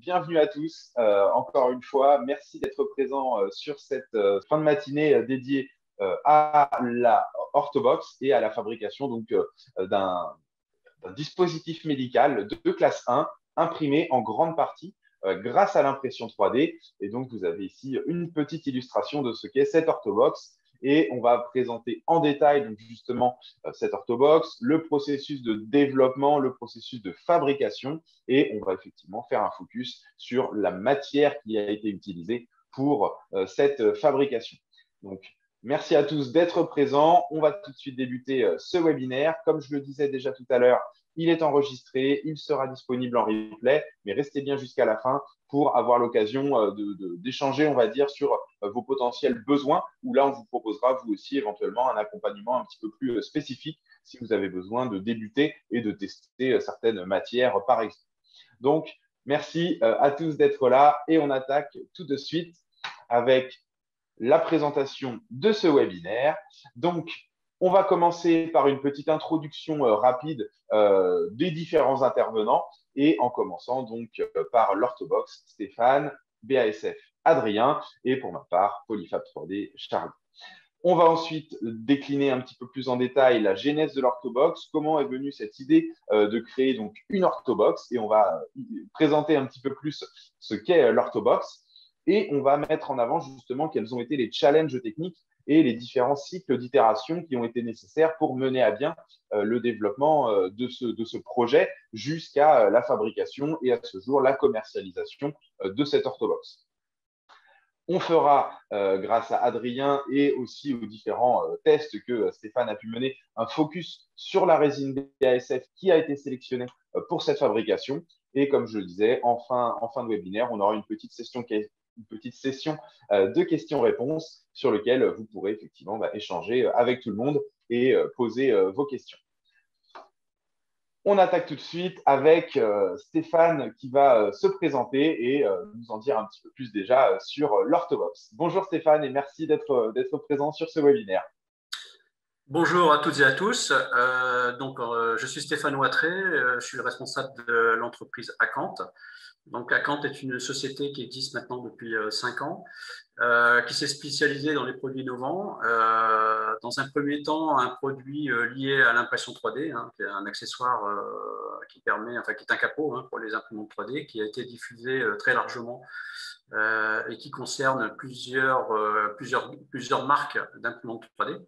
bienvenue à tous. Encore une fois, merci d'être présents sur cette fin de matinée dédiée à la Orthobox et à la fabrication d'un dispositif médical de classe 1 imprimé en grande partie grâce à l'impression 3D. Et donc, vous avez ici une petite illustration de ce qu'est cette Orthobox. Et on va présenter en détail donc justement cette Orthobox, le processus de développement, le processus de fabrication, et on va effectivement faire un focus sur la matière qui a été utilisée pour cette fabrication. Donc, merci à tous d'être présents. On va tout de suite débuter ce webinaire. Comme je le disais déjà tout à l'heure, il est enregistré, il sera disponible en replay, mais restez bien jusqu'à la fin pour avoir l'occasion d'échanger, on va dire, sur vos potentiels besoins, où là, on vous proposera, vous aussi, éventuellement, un accompagnement un petit peu plus spécifique si vous avez besoin de débuter et de tester certaines matières, par exemple. Donc, merci à tous d'être là et on attaque tout de suite avec la présentation de ce webinaire. Donc, on va commencer par une petite introduction rapide des différents intervenants et en commençant donc par l'Orthobox, Stéphane, BASF, Adrien et pour ma part, Polyfab 3D, Charles. On va ensuite décliner un petit peu plus en détail la genèse de l'Orthobox, comment est venue cette idée de créer donc une Orthobox et on va présenter un petit peu plus ce qu'est l'Orthobox. Et on va mettre en avant justement quels ont été les challenges techniques et les différents cycles d'itération qui ont été nécessaires pour mener à bien le développement de ce projet jusqu'à la fabrication et à ce jour la commercialisation de cette Orthobox. On fera, grâce à Adrien et aussi aux différents tests que Stéphane a pu mener, un focus sur la résine BASF qui a été sélectionnée pour cette fabrication. Et comme je le disais, en fin de webinaire, on aura une petite session de questions-réponses sur lequel vous pourrez effectivement échanger avec tout le monde et poser vos questions. On attaque tout de suite avec Stéphane qui va se présenter et nous en dire un petit peu plus déjà sur l'Orthobox. Bonjour Stéphane et merci d'être présent sur ce webinaire. Bonjour à toutes et à tous. Je suis Stéphane Ouattré, je suis le responsable de l'entreprise Acant. Donc, Acant est une société qui existe maintenant depuis 5 ans, qui s'est spécialisée dans les produits innovants. Dans un premier temps, un produit lié à l'impression 3D, qui est un accessoire qui est un capot pour les imprimantes 3D, qui a été diffusé très largement et qui concerne plusieurs marques d'imprimantes 3D.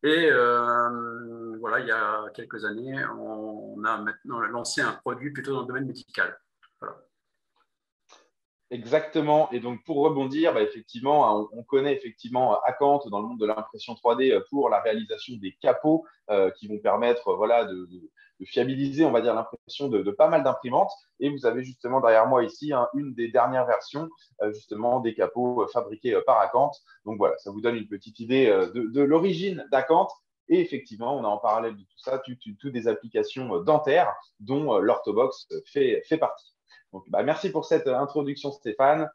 Et voilà, il y a quelques années, on a maintenant lancé un produit plutôt dans le domaine médical. Voilà. Exactement. Et donc, pour rebondir, effectivement, on connaît effectivement Acant dans le monde de l'impression 3D pour la réalisation des capots qui vont permettre de fiabiliser, on va dire, l'impression de pas mal d'imprimantes. Et vous avez justement derrière moi ici une des dernières versions justement des capots fabriqués par Acant. Donc voilà, ça vous donne une petite idée de l'origine d'Acant. Et effectivement, on a en parallèle de tout ça, toutes des applications dentaires dont l'Orthobox fait partie. Donc, merci pour cette introduction, Stéphane.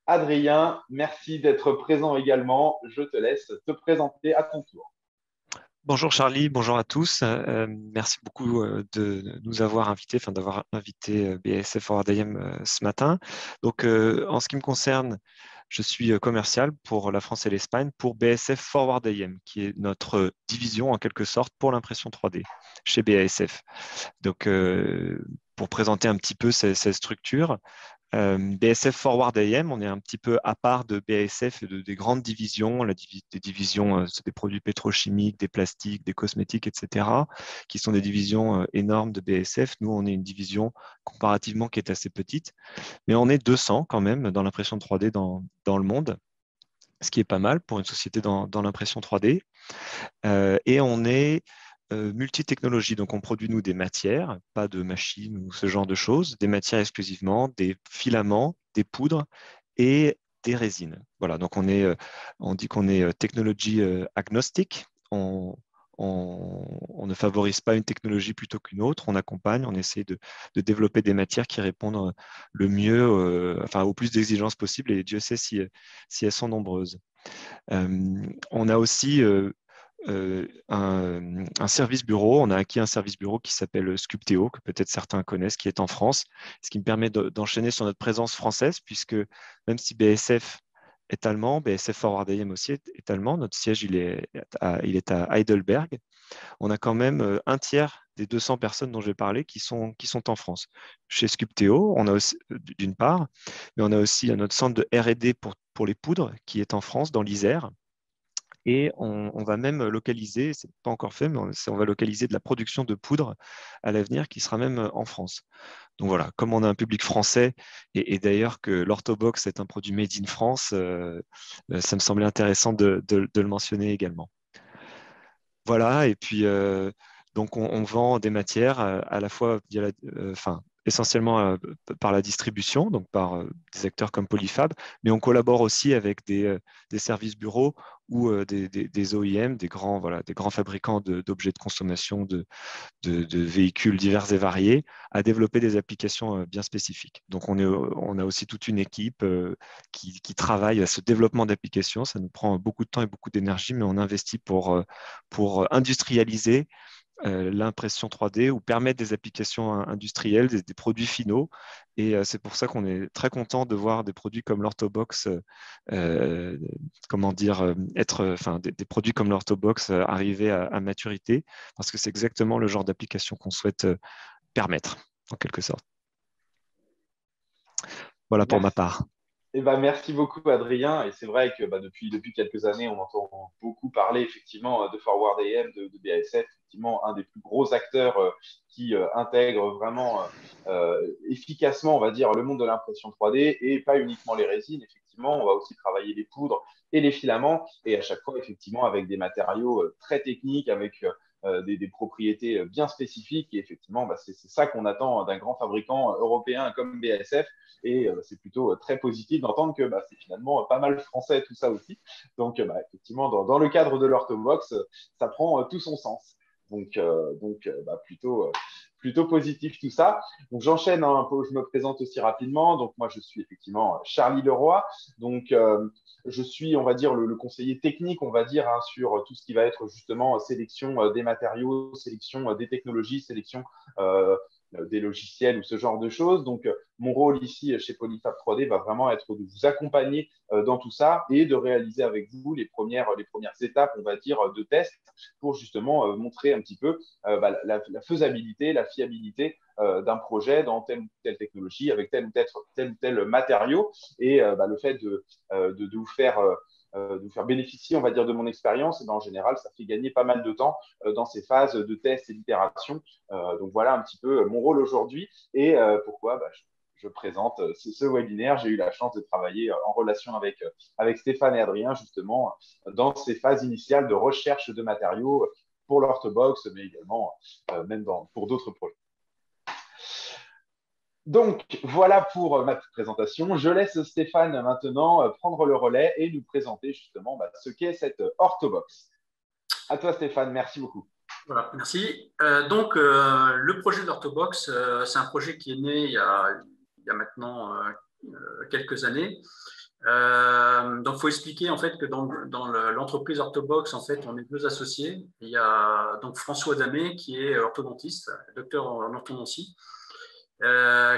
Adrien, merci d'être présent également. Je te laisse te présenter à ton tour. Bonjour Charlie, bonjour à tous. Merci beaucoup de nous avoir invités, d'avoir invité BASF Forward AM ce matin. Donc, en ce qui me concerne, je suis commercial pour la France et l'Espagne pour BASF Forward AM, qui est notre division en quelque sorte pour l'impression 3D chez BASF. Donc, pour présenter un petit peu cette structure, BASF Forward AM, on est un petit peu à part de BASF et des grandes divisions, des divisions, c'est des produits pétrochimiques, des plastiques, des cosmétiques, etc., qui sont des divisions énormes de BASF. Nous, on est une division comparativement qui est assez petite, mais on est 200 quand même dans l'impression 3D dans le monde, ce qui est pas mal pour une société dans l'impression 3D. Et on est multi-technologie, donc on produit nous des matières, pas de machines ou ce genre de choses, des matières exclusivement, des filaments, des poudres et des résines. Voilà, donc on dit qu'on est technologie agnostique. On ne favorise pas une technologie plutôt qu'une autre, on accompagne, on essaie de développer des matières qui répondent le mieux, au plus d'exigences possibles, et Dieu sait si elles sont nombreuses. On a aussi un service bureau. On a acquis un service bureau qui s'appelle Sculpteo, que peut-être certains connaissent, qui est en France, ce qui me permet d'enchaîner sur notre présence française, puisque même si BSF est allemand, BSF Forward AM aussi est allemand, notre siège il est à Heidelberg. On a quand même un tiers des 200 personnes dont je vais parler qui sont en France. Chez Sculpteo, on a aussi, d'une part, mais on a aussi notre centre de R&D pour les poudres qui est en France, dans l'Isère. Et on va même localiser, ce n'est pas encore fait, mais on va localiser de la production de poudre à l'avenir qui sera même en France. Donc voilà, comme on a un public français, et d'ailleurs que l'Orthobox est un produit made in France, ça me semblait intéressant de le mentionner également. Voilà, et puis donc on vend des matières à la fois via essentiellement par la distribution, donc par des acteurs comme Polyfab, mais on collabore aussi avec des services bureaux ou des OEM, des grands fabricants d'objets de consommation, de véhicules divers et variés, à développer des applications bien spécifiques. Donc on a aussi toute une équipe qui travaille à ce développement d'applications. Ça nous prend beaucoup de temps et beaucoup d'énergie, mais on investit pour industrialiser l'impression 3D ou permettre des applications industrielles, des produits finaux. Et c'est pour ça qu'on est très content de voir des produits comme l'Orthobox, des produits comme l'Orthobox arriver à maturité, parce que c'est exactement le genre d'application qu'on souhaite permettre, en quelque sorte. Voilà pour ma part. Merci beaucoup, Adrien. Et c'est vrai que depuis quelques années, on entend beaucoup parler effectivement de Forward AM, de BASF, effectivement un des plus gros acteurs qui intègre vraiment efficacement, on va dire, le monde de l'impression 3D et pas uniquement les résines. Effectivement, on va aussi travailler les poudres et les filaments et à chaque fois, effectivement, avec des matériaux très techniques, avec des propriétés bien spécifiques. Et effectivement, c'est ça qu'on attend d'un grand fabricant européen comme BASF. Et c'est plutôt très positif d'entendre que c'est finalement pas mal français tout ça aussi. Donc, effectivement, dans le cadre de l'Orthobox, ça prend tout son sens. Donc, plutôt positif tout ça. Donc, j'enchaîne un peu, je me présente aussi rapidement. Donc, moi, je suis effectivement Charlie Leroy. Donc, je suis, on va dire, le conseiller technique, on va dire, sur tout ce qui va être justement sélection des matériaux, sélection des technologies, sélection des logiciels ou ce genre de choses. Donc, mon rôle ici chez Polyfab 3D va vraiment être de vous accompagner dans tout ça et de réaliser avec vous les premières étapes, on va dire, de test pour justement montrer un petit peu la faisabilité, la fiabilité d'un projet dans telle ou telle technologie, avec tel ou tel matériau. Et le fait de vous faire de vous faire bénéficier, on va dire, de mon expérience, et en général, ça fait gagner pas mal de temps dans ces phases de test et d'itération. Donc voilà un petit peu mon rôle aujourd'hui et pourquoi je présente ce webinaire. J'ai eu la chance de travailler en relation avec Stéphane et Adrien, justement, dans ces phases initiales de recherche de matériaux pour l'Orthobox, mais également même pour d'autres projets. Donc, voilà pour ma petite présentation. Je laisse Stéphane maintenant prendre le relais et nous présenter justement ce qu'est cette Orthobox. À toi, Stéphane. Merci beaucoup. Voilà, merci. Le projet de l'Orthobox, c'est un projet qui est né il y a maintenant quelques années. Donc, il faut expliquer en fait que dans l'entreprise Orthobox, en fait, on est deux associés. Il y a donc François Damé, qui est orthodontiste, docteur en orthodontie,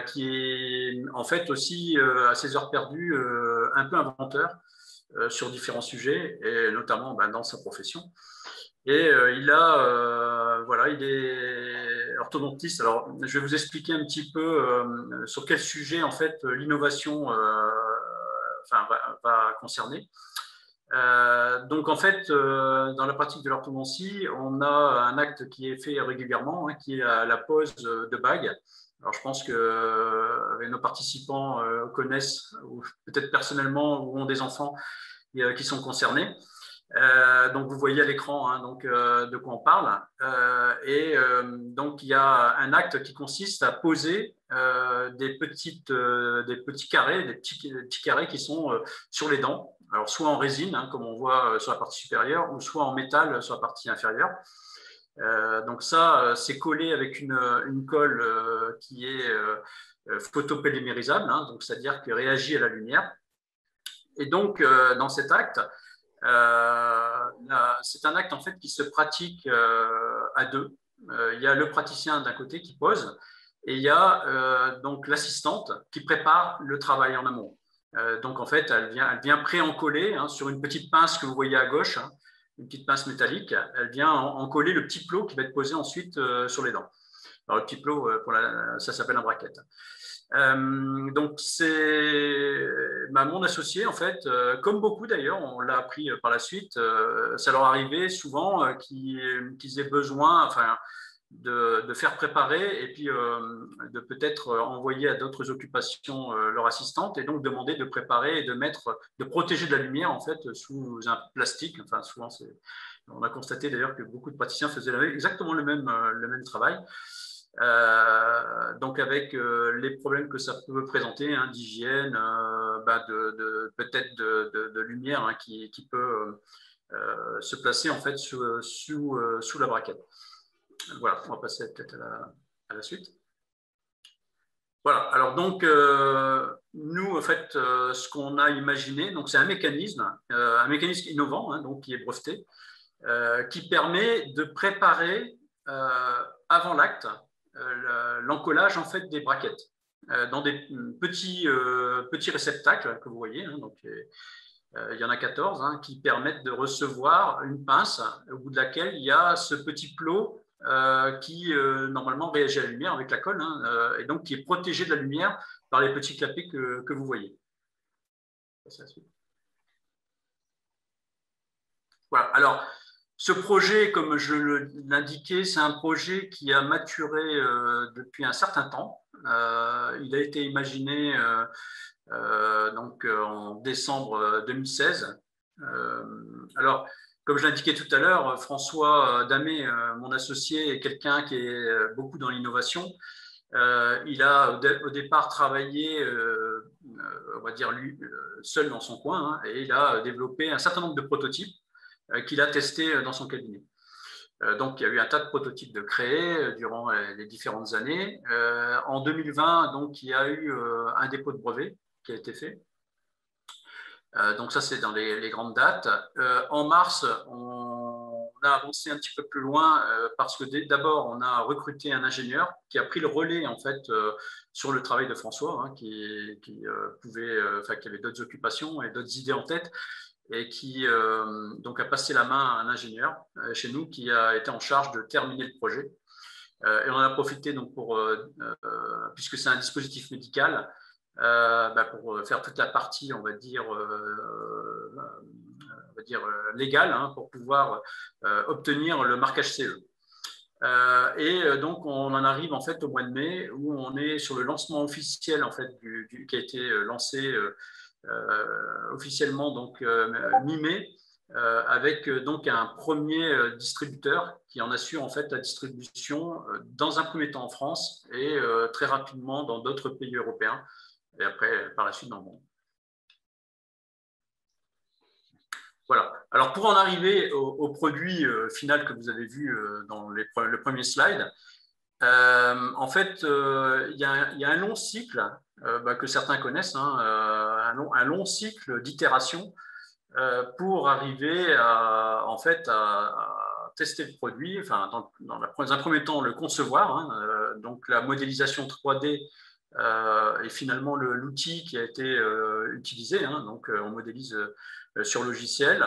qui est en fait aussi, à ses heures perdues, un peu inventeur sur différents sujets, et notamment dans sa profession. Et il est orthodontiste. Alors, je vais vous expliquer un petit peu sur quel sujet, en fait, l'innovation va concerner. Donc, en fait, dans la pratique de l'orthodontie, on a un acte qui est fait régulièrement, qui est la pose de bagues. Alors, je pense que nos participants connaissent, ou peut-être personnellement, ou ont des enfants qui sont concernés. Donc, vous voyez à l'écran de quoi on parle. Donc, il y a un acte qui consiste à poser des petits carrés qui sont sur les dents. Alors, soit en résine, comme on voit sur la partie supérieure, ou soit en métal sur la partie inférieure. Donc ça, c'est collé avec une colle qui est photopolymérisable, donc c'est-à-dire qui réagit à la lumière. Et donc, dans cet acte, C'est un acte en fait qui se pratique à deux. Il y a le praticien d'un côté qui pose et il y a donc l'assistante qui prépare le travail en amont. Donc en fait, elle vient pré-encoller sur une petite pince que vous voyez à gauche, une petite pince métallique. Elle vient encoller le petit plot qui va être posé ensuite sur les dents. Alors le petit plot, ça s'appelle un bracket. Donc c'est mon associé en fait, comme beaucoup d'ailleurs, on l'a appris par la suite, ça leur arrivait souvent qu'ils aient besoin de faire préparer et puis de peut-être envoyer à d'autres occupations leur assistante et donc demander de préparer et de protéger de la lumière en fait sous un plastique. Enfin souvent on a constaté d'ailleurs que beaucoup de praticiens faisaient exactement le même travail. Donc avec les problèmes que ça peut présenter d'hygiène, peut-être de lumière qui peut se placer en fait sous la braquette. Voilà, on va passer peut-être à la suite. Voilà, alors donc nous en fait ce qu'on a imaginé, donc c'est un mécanisme innovant donc qui est breveté, qui permet de préparer avant l'acte l'encollage en fait des braquettes dans des petits réceptacles que vous voyez. Donc, il y en a 14 qui permettent de recevoir une pince au bout de laquelle il y a ce petit plot qui normalement réagit à la lumière avec la colle et donc qui est protégé de la lumière par les petits clapets que vous voyez. Voilà. Alors, ce projet, comme je l'indiquais, c'est un projet qui a maturé depuis un certain temps. Il a été imaginé donc, en décembre 2016. Alors, comme je l'indiquais tout à l'heure, François Damé, mon associé, est quelqu'un qui est beaucoup dans l'innovation. Il a au départ travaillé, on va dire, lui, seul dans son coin, et il a développé un certain nombre de prototypes qu'il a testé dans son cabinet. Donc, il y a eu un tas de prototypes de créés durant les différentes années. En 2020, donc, il y a eu un dépôt de brevet qui a été fait. Donc, ça, c'est dans les grandes dates. En mars, on a avancé un petit peu plus loin parce que d'abord, on a recruté un ingénieur qui a pris le relais, en fait, sur le travail de François, qui avait d'autres occupations et d'autres idées en tête, et qui donc a passé la main à un ingénieur chez nous qui a été en charge de terminer le projet. Et on en a profité donc puisque c'est un dispositif médical, pour faire toute la partie, on va dire légale, pour pouvoir obtenir le marquage CE. Et donc on en arrive en fait au mois de mai où on est sur le lancement officiel en fait qui a été lancé officiellement donc mi-mai avec donc un premier distributeur qui en assure en fait la distribution dans un premier temps en France et très rapidement dans d'autres pays européens et après par la suite dans le monde. Voilà. Alors pour en arriver au produit final que vous avez vu dans le premier slide, en fait, il y a un long cycle que certains connaissent, un long cycle d'itération pour arriver à tester le produit, dans un premier temps le concevoir, donc la modélisation 3D est finalement l'outil qui a été utilisé, donc on modélise sur logiciel.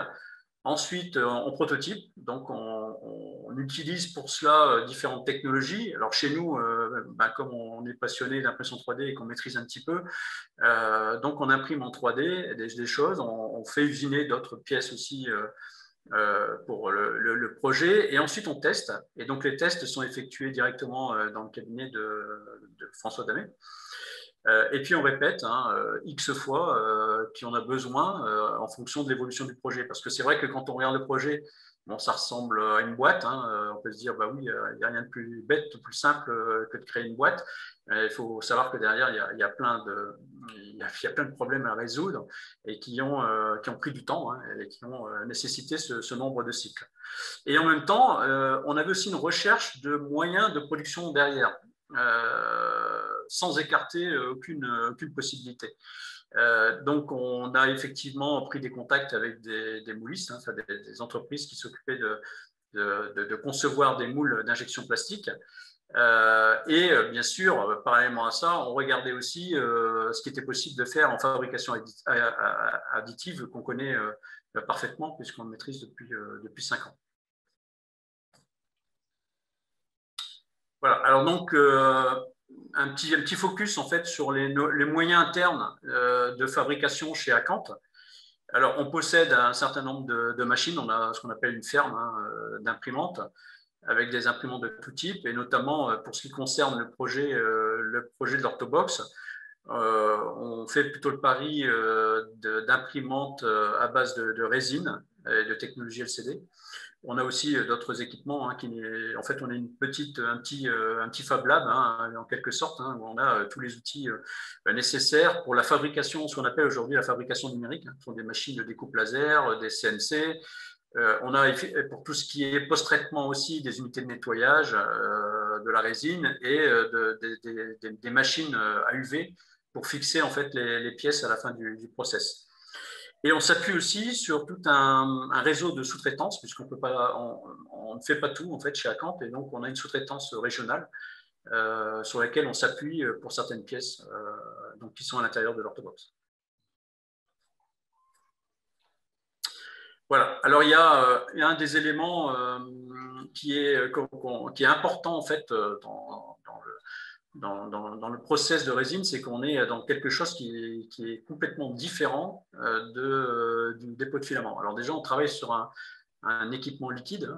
Ensuite, on prototype, donc on utilise pour cela différentes technologies. Alors chez nous, comme on est passionné d'impression 3D et qu'on maîtrise un petit peu, donc on imprime en 3D des choses, on fait usiner d'autres pièces aussi pour le projet, et ensuite on teste. Et donc les tests sont effectués directement dans le cabinet de François Damé. Et puis on répète X fois puis on a besoin en fonction de l'évolution du projet. Parce que c'est vrai que quand on regarde le projet, bon, ça ressemble à une boîte. On peut se dire, bah oui, il n'y a rien de plus bête, de plus simple que de créer une boîte. Il faut savoir que derrière, il y a plein de problèmes à résoudre et qui ont pris du temps et qui ont nécessité ce nombre de cycles. Et en même temps, on avait aussi une recherche de moyens de production derrière. Sans écarter aucune possibilité. Donc, on a effectivement pris des contacts avec des moulistes, hein, des entreprises qui s'occupaient de concevoir des moules d'injection plastique. Et bien sûr, parallèlement à ça, on regardait aussi ce qui était possible de faire en fabrication additive qu'on connaît parfaitement puisqu'on le maîtrise depuis 5 ans. Voilà, alors donc un petit focus en fait sur les moyens internes de fabrication chez Acant. Alors on possède un certain nombre de machines, on a ce qu'on appelle une ferme d'imprimantes avec des imprimantes de tout type et notamment pour ce qui concerne le projet de l'Orthobox. On fait plutôt le pari d'imprimantes à base de résine et de technologie LCD. On a aussi d'autres équipements. En fait, on a un petit Fab Lab, en quelque sorte, où on a tous les outils nécessaires pour la fabrication, ce qu'on appelle aujourd'hui la fabrication numérique. Ce sont des machines de découpe laser, des CNC. On a pour tout ce qui est post-traitement aussi des unités de nettoyage de la résine et des machines à UV pour fixer en fait les pièces à la fin du process. Et on s'appuie aussi sur tout un réseau de sous-traitance, puisqu'on ne fait pas tout en fait chez Acant, et donc on a une sous-traitance régionale sur laquelle on s'appuie pour certaines pièces donc, qui sont à l'intérieur de l'Orthobox. Voilà. Alors il y a un des éléments qui est important en fait dans le process de résine, c'est qu'on est dans quelque chose qui est complètement différent du dépôt de filament. Alors déjà, on travaille sur un équipement liquide,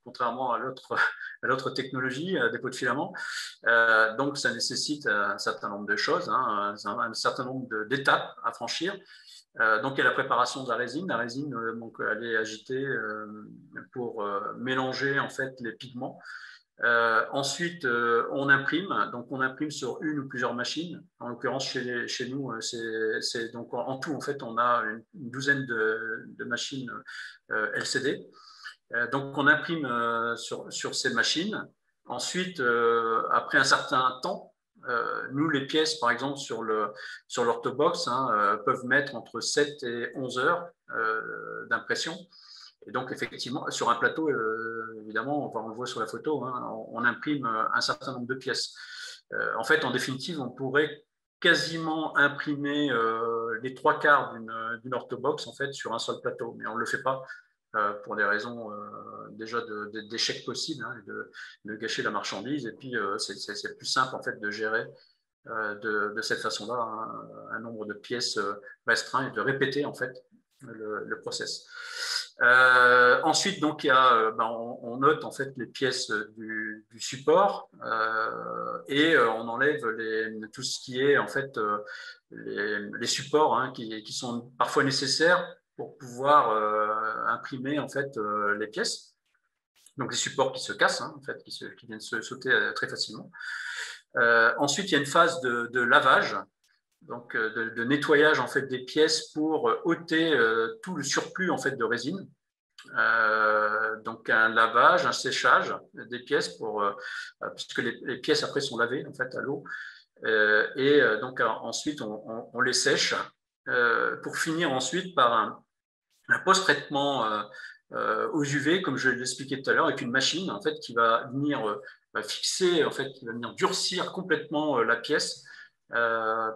contrairement à l'autre technologie, dépôt de filament. Donc, ça nécessite un certain nombre de choses, un certain nombre d'étapes à franchir. Donc, il y a la préparation de la résine. La résine, donc, elle est agitée pour mélanger en fait les pigments. Ensuite, on imprime. Donc, on imprime sur une ou plusieurs machines. En l'occurrence, chez nous, c'est donc en tout, en fait, on a une douzaine de machines LCD. Donc, on imprime sur ces machines. Ensuite, après un certain temps, nous, les pièces, par exemple, sur l'Orthobox, peuvent mettre entre 7 et 11 heures d'impression. Et donc, effectivement, sur un plateau, évidemment, on le voit sur la photo, on imprime un certain nombre de pièces. En fait, en définitive, on pourrait quasiment imprimer les 3/4 d'une Orthobox en fait, sur un seul plateau, mais on ne le fait pas pour des raisons déjà d'échec possible et de gâcher la marchandise. Et puis, c'est plus simple en fait, de gérer de cette façon-là un nombre de pièces restreint et de répéter en fait, le process. Ensuite, donc, on note en fait les pièces du support et on enlève tout ce qui est en fait les supports qui sont parfois nécessaires pour pouvoir imprimer en fait les pièces. Donc les supports qui se cassent, en fait, qui viennent se sauter très facilement. Ensuite, il y a une phase de lavage. Donc, de nettoyage en fait, des pièces pour ôter tout le surplus en fait, de résine. Donc, un lavage, un séchage des pièces puisque les pièces après sont lavées en fait, à l'eau. Et donc, ensuite, on les sèche pour finir ensuite par un post-traitement aux UV, comme je l'expliquais tout à l'heure, avec une machine en fait, qui va venir fixer, en fait, qui va venir durcir complètement la pièce.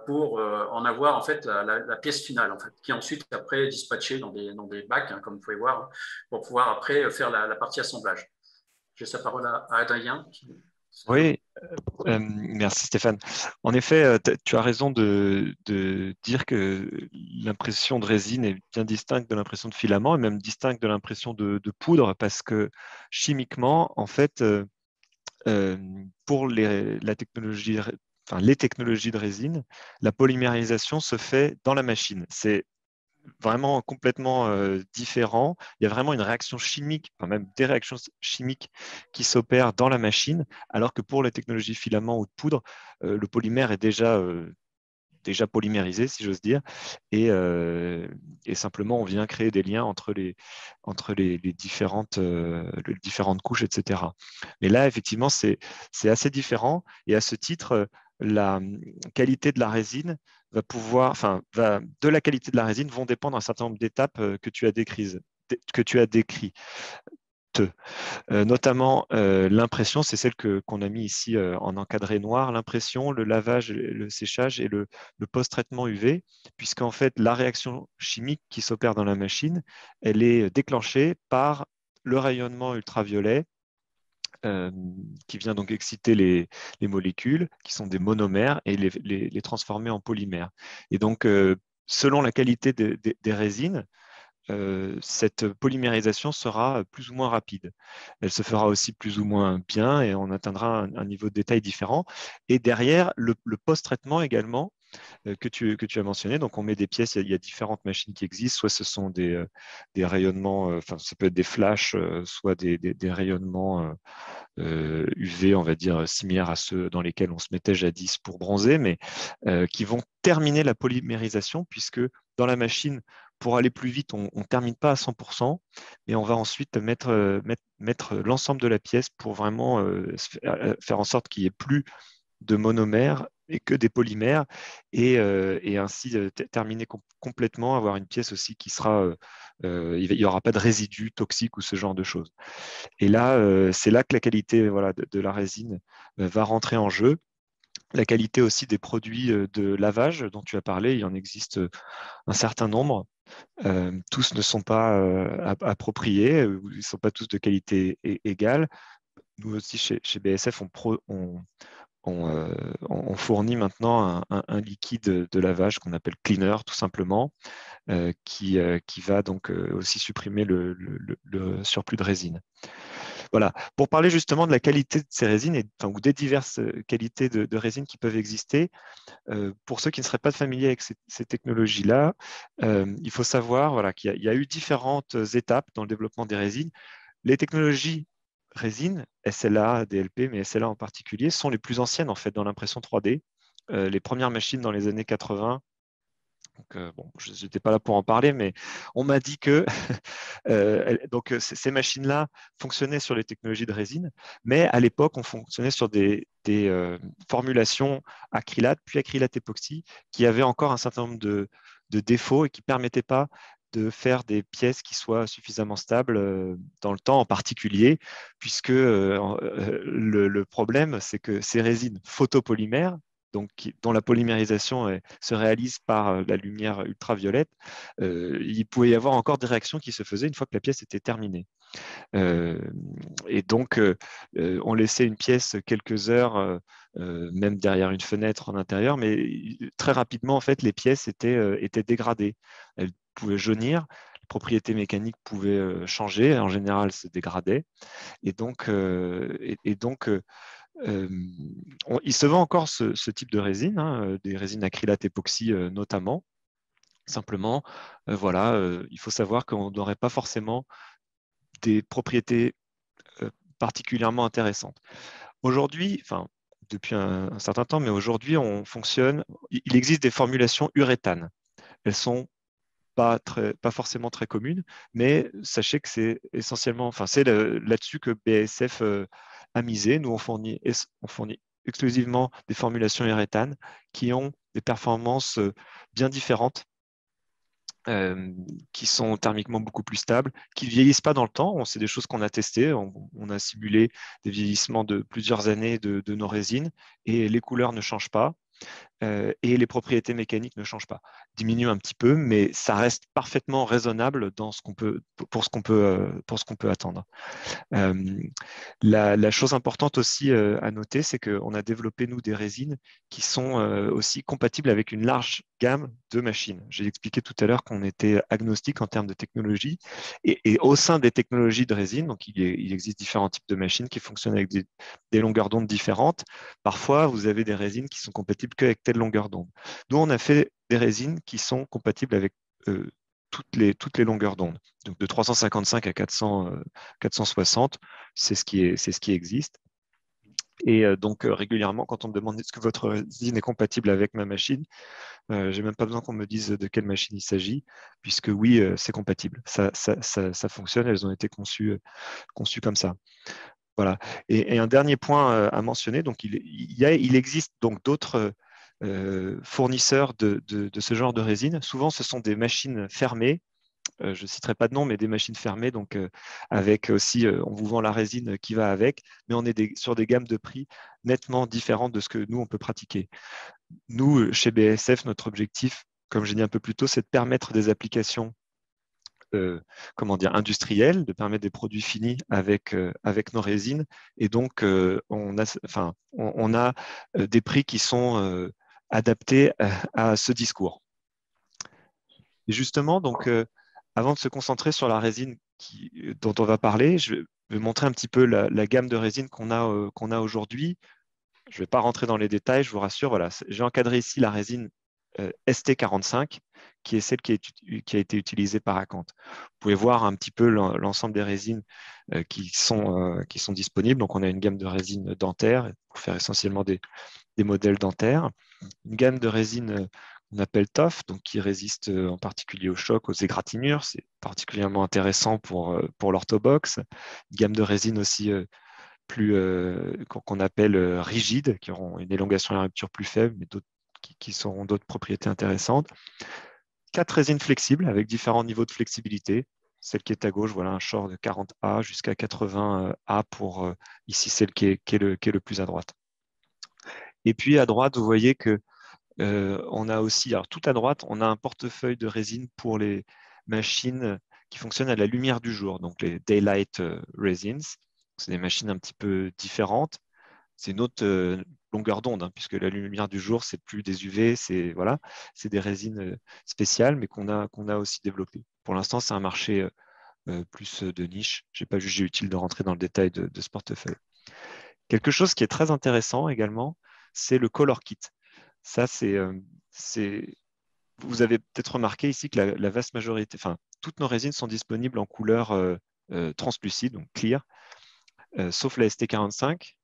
Pour en avoir en fait la pièce finale en fait, qui est ensuite après dispatchée dans des bacs comme vous pouvez voir pour pouvoir après faire la partie assemblage. Je laisse la parole à Adrien. Oui, merci Stéphane. En effet, tu as raison de dire que l'impression de résine est bien distincte de l'impression de filament et même distincte de l'impression de poudre parce que chimiquement, en fait, pour la technologie, les technologies de résine, la polymérisation se fait dans la machine. C'est vraiment complètement différent. Il y a vraiment une réaction chimique, enfin même des réactions chimiques qui s'opèrent dans la machine, alors que pour les technologies filament ou de poudre, le polymère est déjà polymérisé, si j'ose dire, et simplement on vient créer des liens entre les différentes couches, etc. Mais là, effectivement, c'est assez différent, et à ce titre, la qualité de la résine va pouvoir, enfin, de la qualité de la résine vont dépendre un certain nombre d'étapes que tu as décrites. Notamment l'impression, c'est celle qu'on a mis ici en encadré noir, l'impression, le lavage, le séchage et le post-traitement UV, puisqu'en fait, la réaction chimique qui s'opère dans la machine, elle est déclenchée par le rayonnement ultraviolet qui vient donc exciter les molécules, qui sont des monomères, et les transformer en polymères. Et donc, selon la qualité des résines, cette polymérisation sera plus ou moins rapide. Elle se fera aussi plus ou moins bien et on atteindra un niveau de détail différent. Et derrière, le post-traitement également, que tu as mentionné. Donc, on met des pièces, il y a différentes machines qui existent. Soit ce sont des rayonnements, enfin, ça peut être des flashs, soit des rayonnements UV, on va dire, similaires à ceux dans lesquels on se mettait jadis pour bronzer, mais qui vont terminer la polymérisation, puisque dans la machine, pour aller plus vite, on ne termine pas à 100%, mais on va ensuite mettre l'ensemble de la pièce pour vraiment faire en sorte qu'il n'y ait plus de monomères et que des polymères, et ainsi terminer complètement, avoir une pièce aussi qui sera, il n'y aura pas de résidus toxiques ou ce genre de choses. Et là, c'est là que la qualité voilà, de la résine va rentrer en jeu. La qualité aussi des produits de lavage dont tu as parlé, il y en existe un certain nombre. Tous ne sont pas appropriés, ils ne sont pas tous de qualité égale. Nous aussi, chez BASF, on fournit maintenant un liquide de lavage qu'on appelle cleaner, tout simplement, qui va donc aussi supprimer le surplus de résine. Voilà. Pour parler justement de la qualité de ces résines ou des diverses qualités de résines qui peuvent exister, pour ceux qui ne seraient pas familiers avec ces technologies-là, il faut savoir voilà, qu'il y a eu différentes étapes dans le développement des résines. Les technologies résine, SLA, DLP, mais SLA en particulier, sont les plus anciennes en fait dans l'impression 3D. Les premières machines dans les années 80. Donc, bon, je n'étais pas là pour en parler, mais on m'a dit que ces machines-là fonctionnaient sur les technologies de résine, mais à l'époque, on fonctionnait sur des formulations acrylate, puis acrylate époxy, qui avaient encore un certain nombre de défauts et qui ne permettaient pas de faire des pièces qui soient suffisamment stables dans le temps en particulier, puisque le problème, c'est que ces résines photopolymères, donc, dont la polymérisation se réalise par la lumière ultraviolette, il pouvait y avoir encore des réactions qui se faisaient une fois que la pièce était terminée. Et donc, on laissait une pièce quelques heures, même derrière une fenêtre en intérieur, mais très rapidement, en fait, les pièces étaient dégradées. Elles pouvaient jaunir, les propriétés mécaniques pouvaient changer, en général, se dégradaient. Et donc, il se vend encore ce type de résine, hein, des résines acrylate époxy notamment. Simplement, voilà, il faut savoir qu'on n'aurait pas forcément des propriétés particulièrement intéressantes. Aujourd'hui, enfin, depuis un certain temps, mais aujourd'hui, il existe des formulations uréthane. Elles sont pas forcément très communes, mais sachez que c'est essentiellement, enfin, c'est là-dessus que BASF a misé. Nous, on fournit exclusivement des formulations uréthane qui ont des performances bien différentes, qui sont thermiquement beaucoup plus stables, qui ne vieillissent pas dans le temps. C'est des choses qu'on a testées. On a simulé des vieillissements de plusieurs années de nos résines et les couleurs ne changent pas. Et les propriétés mécaniques ne changent pas. Diminuent un petit peu, mais ça reste parfaitement raisonnable pour ce qu'on peut attendre. La chose importante aussi à noter, c'est qu'on a développé, nous, des résines qui sont aussi compatibles avec une large gamme de machines. J'ai expliqué tout à l'heure qu'on était agnostique en termes de technologie. Et au sein des technologies de résine, donc il existe différents types de machines qui fonctionnent avec des longueurs d'onde différentes. Parfois, vous avez des résines qui sont compatibles qu'avec telle longueur d'onde. Nous, on a fait des résines qui sont compatibles avec toutes les longueurs d'onde. Donc de 355 à 460, c'est ce qui existe. Et donc régulièrement, quand on me demande est-ce que votre résine est compatible avec ma machine, j'ai même pas besoin qu'on me dise de quelle machine il s'agit, puisque oui, c'est compatible. Ça fonctionne, elles ont été conçues comme ça. Voilà. Et un dernier point à mentionner, donc il existe donc d'autres fournisseurs de ce genre de résine. Souvent, ce sont des machines fermées. Je ne citerai pas de nom, mais des machines fermées, donc avec aussi, on vous vend la résine qui va avec, mais on est sur des gammes de prix nettement différentes de ce que nous, on peut pratiquer. Nous, chez BASF, notre objectif, comme j'ai dit un peu plus tôt, c'est de permettre des applications industrielles, de permettre des produits finis avec nos résines. Et donc, on a des prix qui sont adaptés à ce discours. Et justement, donc, avant de se concentrer sur la résine dont on va parler, je vais montrer un petit peu la gamme de résine qu'on a aujourd'hui. Je ne vais pas rentrer dans les détails, je vous rassure. Voilà, j'ai encadré ici la résine ST45, qui est celle qui a été utilisée par Acant. Vous pouvez voir un petit peu l'ensemble des résines qui sont disponibles. Donc, on a une gamme de résines dentaires pour faire essentiellement des modèles dentaires. Une gamme de résines qu'on appelle TOF, donc qui résiste en particulier au choc, aux égratignures. C'est particulièrement intéressant pour l'orthobox. Une gamme de résines aussi qu'on appelle rigides, qui auront une élongation à la rupture plus faible, mais qui auront d'autres propriétés intéressantes. 4 résines flexibles avec différents niveaux de flexibilité. Celle qui est à gauche, voilà un short de 40A jusqu'à 80A pour ici celle qui est le plus à droite. Et puis à droite, vous voyez que on a aussi, alors tout à droite, on a un portefeuille de résine pour les machines qui fonctionnent à la lumière du jour, donc les Daylight Resins. C'est des machines un petit peu différentes. C'est une autre longueur d'onde, hein, puisque la lumière du jour, c'est plus des UV, c'est des résines spéciales, mais qu'on a aussi développées. Pour l'instant, c'est un marché plus de niche. Je n'ai pas jugé utile de rentrer dans le détail de ce portefeuille. Quelque chose qui est très intéressant également, c'est le color kit. Ça, vous avez peut-être remarqué ici que la vaste majorité, enfin, toutes nos résines sont disponibles en couleur translucide, donc clear, sauf la ST45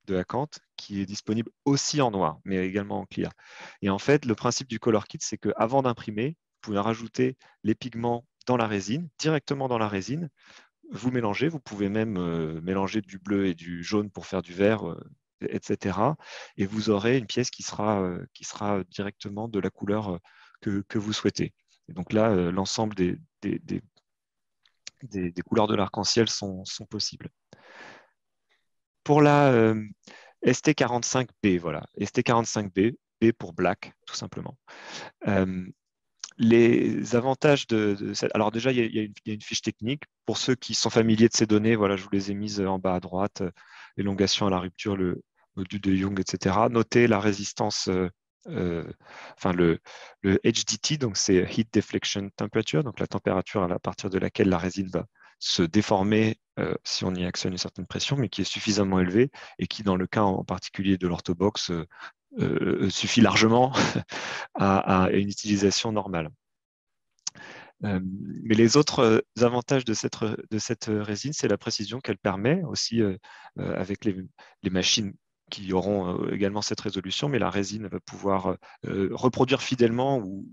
de Acant, qui est disponible aussi en noir, mais également en clear. Et en fait, le principe du color kit, c'est qu'avant d'imprimer, vous pouvez rajouter les pigments dans la résine, directement dans la résine. Vous mélangez, vous pouvez même mélanger du bleu et du jaune pour faire du vert, etc. Et vous aurez une pièce qui sera directement de la couleur que vous souhaitez. Et donc là, l'ensemble des couleurs de l'arc-en-ciel sont possibles. Pour la ST45B, voilà, ST45B, B pour black, tout simplement. Les avantages de cette... Alors déjà, il y a une fiche technique. Pour ceux qui sont familiers de ces données, voilà, je vous les ai mises en bas à droite. L'élongation à la rupture, le module de Young, etc. Notez la résistance, le HDT, donc c'est Heat Deflection Temperature, donc la température à partir de laquelle la résine va se déformer si on y actionne une certaine pression, mais qui est suffisamment élevée et qui, dans le cas en particulier de l'orthobox, suffit largement à une utilisation normale. Mais les autres avantages de cette résine, c'est la précision qu'elle permet aussi avec les machines qui auront également cette résolution, mais la résine va pouvoir reproduire fidèlement ou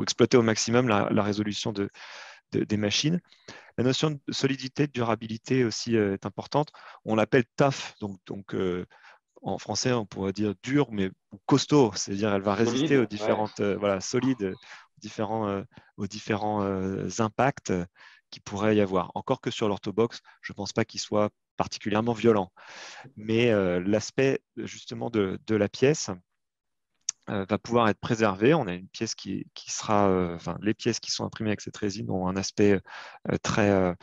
exploiter au maximum la résolution des machines. La notion de solidité, de durabilité aussi est importante. On l'appelle TAF, donc en français, on pourrait dire dur, mais costaud, c'est-à-dire elle va résister aux différentes, solides, aux différents impacts qu'il pourrait y avoir. Encore que sur l'orthobox, je ne pense pas qu'il soit particulièrement violent. Mais l'aspect justement de la pièce va pouvoir être préservé. On a une pièce qui sera, les pièces qui sont imprimées avec cette résine ont un aspect très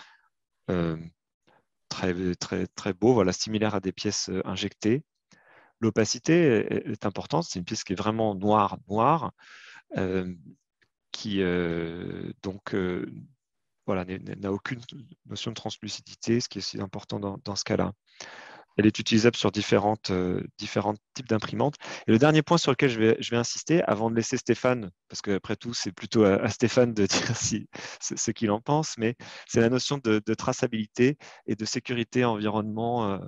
beau, voilà, similaire à des pièces injectées. L'opacité est importante, c'est une pièce qui est vraiment noire, qui n'a aucune notion de translucidité, ce qui est aussi important dans ce cas-là. Elle est utilisable sur différents types d'imprimantes. Et le dernier point sur lequel je vais insister, avant de laisser Stéphane, parce qu'après tout, c'est plutôt à Stéphane de dire ce qu'il en pense, mais c'est la notion de traçabilité et de sécurité environnement,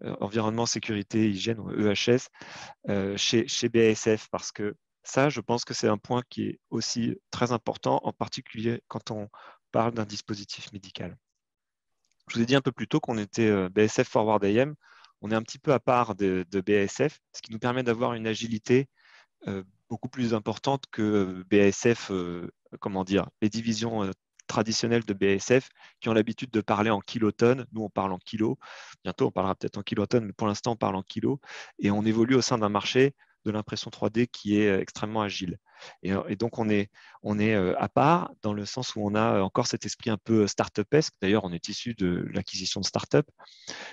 environnement, sécurité, hygiène, EHS, chez BASF, parce que ça, je pense que c'est un point qui est aussi très important, en particulier quand on parle d'un dispositif médical. Je vous ai dit un peu plus tôt qu'on était BASF Forward AM. On est un petit peu à part de BASF, ce qui nous permet d'avoir une agilité beaucoup plus importante que BASF, comment dire, les divisions traditionnelles de BASF qui ont l'habitude de parler en kilotonnes. Nous, on parle en kilos. Bientôt, on parlera peut-être en kilotonnes, mais pour l'instant, on parle en kilos. Et on évolue au sein d'un marché de l'impression 3D qui est extrêmement agile. Et donc, on est à part dans le sens où on a encore cet esprit un peu start-upesque. D'ailleurs, on est issu de l'acquisition de start-up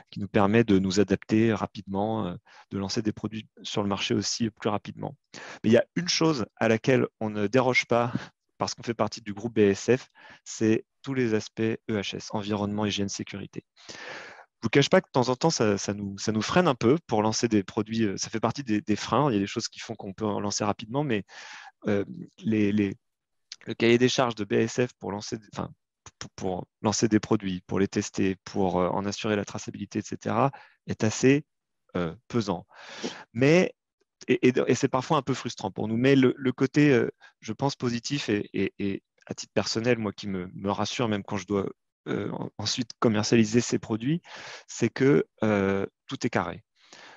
qui nous permet de nous adapter rapidement, de lancer des produits sur le marché aussi plus rapidement. Mais il y a une chose à laquelle on ne déroge pas parce qu'on fait partie du groupe BASF, c'est tous les aspects EHS, environnement, hygiène, sécurité. Je ne vous cache pas que de temps en temps, ça nous freine un peu pour lancer des produits. Ça fait partie des freins. Il y a des choses qui font qu'on peut en lancer rapidement, mais le cahier des charges de BASF pour lancer des produits, pour les tester, pour en assurer la traçabilité, etc., est assez pesant. Mais, et c'est parfois un peu frustrant pour nous. Mais le côté, je pense, positif et à titre personnel, moi, qui me rassure, même quand je dois ensuite commercialiser ces produits, c'est que tout est carré.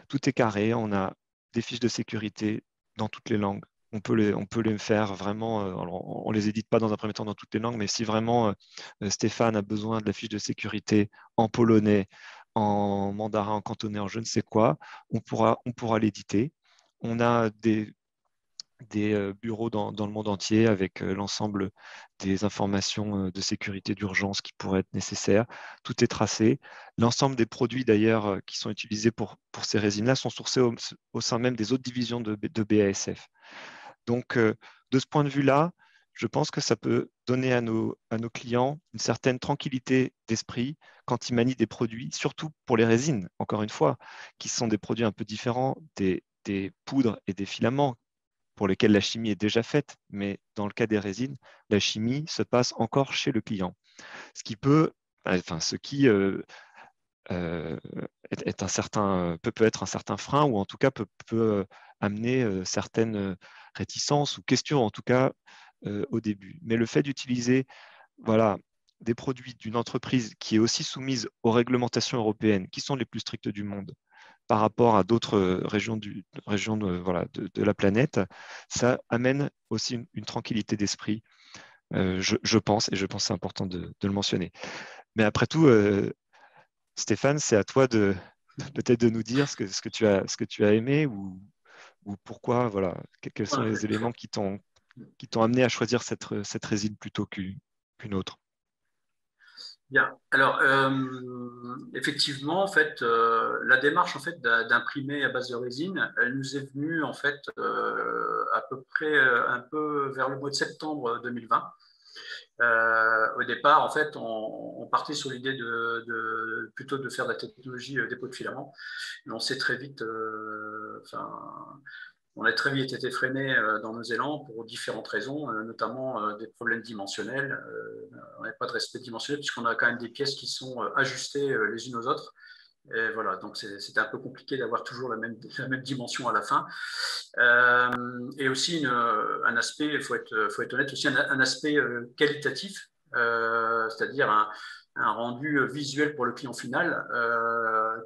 Tout est carré. On a des fiches de sécurité dans toutes les langues. On peut les faire vraiment, alors on ne les édite pas dans un premier temps dans toutes les langues, mais si vraiment Stéphane a besoin de la fiche de sécurité en polonais, en mandarin, en cantonais, en je ne sais quoi, on pourra l'éditer. On a des bureaux dans le monde entier avec l'ensemble des informations de sécurité d'urgence qui pourraient être nécessaires. Tout est tracé. L'ensemble des produits d'ailleurs qui sont utilisés pour ces résines-là sont sourcés au sein même des autres divisions de BASF. Donc, de ce point de vue-là, je pense que ça peut donner à nos clients une certaine tranquillité d'esprit quand ils manient des produits, surtout pour les résines, encore une fois, qui sont des produits un peu différents des poudres et des filaments pour lesquels la chimie est déjà faite, mais dans le cas des résines, la chimie se passe encore chez le client. Ce qui peut, enfin, ce qui est un certain, peut être un certain frein ou en tout cas peut amener certaines réticences ou questions en tout cas au début. Mais le fait d'utiliser voilà, des produits d'une entreprise qui est aussi soumise aux réglementations européennes, qui sont les plus strictes du monde, par rapport à d'autres régions, de la planète, ça amène aussi une tranquillité d'esprit, je pense, et je pense que c'est important de le mentionner. Mais après tout, Stéphane, c'est à toi peut-être de nous dire ce que tu as aimé ou pourquoi, voilà, quels sont les éléments qui t'ont amené à choisir cette résine plutôt qu'une autre. Bien. Alors, effectivement, en fait, la démarche en fait d'imprimer à base de résine, elle nous est venue en fait à peu près un peu vers le mois de septembre 2020. Au départ, en fait, on partait sur l'idée plutôt de faire de la technologie dépôt de filament, mais on s'est très vite, on a très vite été freiné dans nos élans pour différentes raisons, notamment des problèmes dimensionnels. On n'avait pas de respect dimensionnel puisqu'on a quand même des pièces qui sont ajustées les unes aux autres. Et voilà, donc c'était un peu compliqué d'avoir toujours la même dimension à la fin. Et aussi un aspect, il faut être honnête, aussi un aspect qualitatif, c'est-à-dire un rendu visuel pour le client final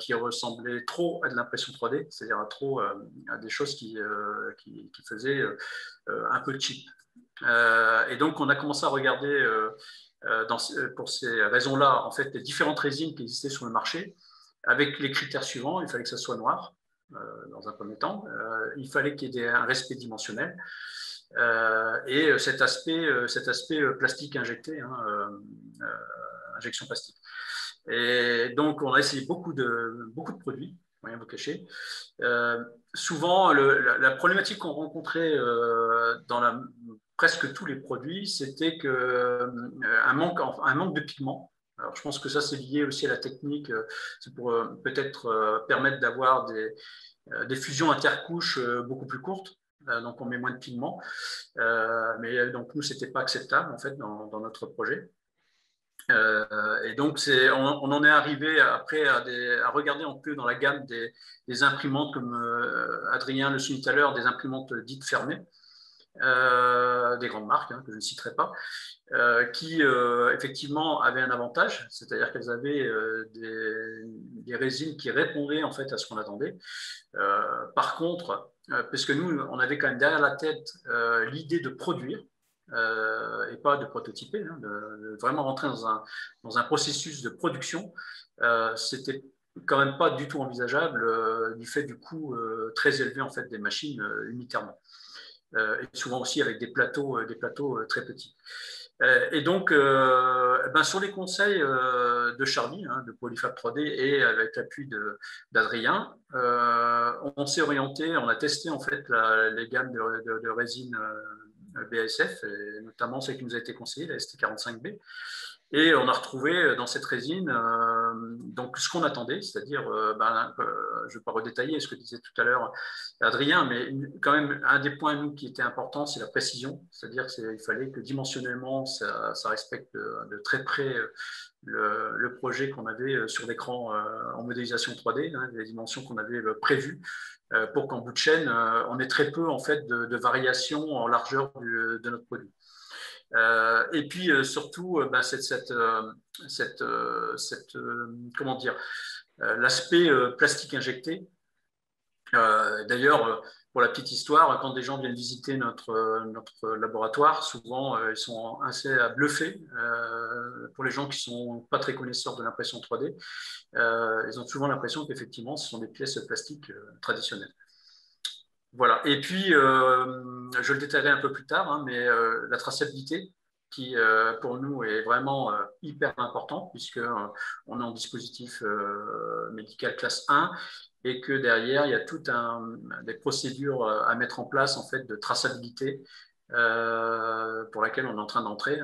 qui ressemblait trop à de l'impression 3D, c'est-à-dire à des choses qui faisaient un peu cheap. Et donc, on a commencé à regarder pour ces raisons-là, en fait, les différentes résines qui existaient sur le marché, avec les critères suivants. Il fallait que ça soit noir, dans un premier temps. Il fallait qu'il y ait un respect dimensionnel. Et cet aspect plastique injecté, injection plastique. Et donc, on a essayé beaucoup de produits, rien vous cacher. Souvent, la problématique qu'on rencontrait dans presque tous les produits, c'était un manque de pigments. Alors, je pense que ça, c'est lié aussi à la technique. C'est pour peut-être permettre d'avoir des fusions intercouches beaucoup plus courtes. Donc, on met moins de pigments. Mais donc, nous, ce n'était pas acceptable, en fait, dans notre projet. Et donc, on en est arrivé après à regarder un peu dans la gamme des imprimantes, comme Adrien le soulignait tout à l'heure, des imprimantes dites fermées. des grandes marques que je ne citerai pas, qui effectivement avaient un avantage, c'est-à-dire qu'elles avaient des résines qui répondaient en fait à ce qu'on attendait. Par contre, parce que nous, on avait quand même derrière la tête l'idée de produire, et pas de prototyper, de vraiment rentrer dans un processus de production, c'était quand même pas du tout envisageable du fait du coût très élevé en fait des machines unitairement, et souvent aussi avec des plateaux très petits. Et donc, sur les conseils de Charlie, de Polyfab 3D, et avec l'appui d'Adrien, on s'est orienté, on a testé en fait les gammes de résine BASF, et notamment celle qui nous a été conseillée, la ST45B. Et on a retrouvé dans cette résine donc ce qu'on attendait, c'est-à-dire, je ne vais pas redétailler ce que disait tout à l'heure Adrien, mais quand même un des points nous qui était important, c'est la précision, c'est-à-dire qu'il fallait que dimensionnellement ça respecte de très près le projet qu'on avait sur l'écran en modélisation 3D, les dimensions qu'on avait prévues, pour qu'en bout de chaîne on ait très peu en fait de variations en largeur de notre produit. Et puis surtout, comment dire, l'aspect plastique injecté. D'ailleurs, pour la petite histoire, quand des gens viennent visiter notre laboratoire, souvent ils sont assez bluffés. Pour les gens qui ne sont pas très connaisseurs de l'impression 3D, ils ont souvent l'impression qu'effectivement, ce sont des pièces plastiques traditionnelles. Voilà. Et puis, je le détaillerai un peu plus tard, mais la traçabilité, qui pour nous est vraiment hyper important, puisqu'on est en dispositif médical classe 1, et que derrière, il y a toutes des procédures à mettre en place en fait, de traçabilité pour laquelle on est en train d'entrer.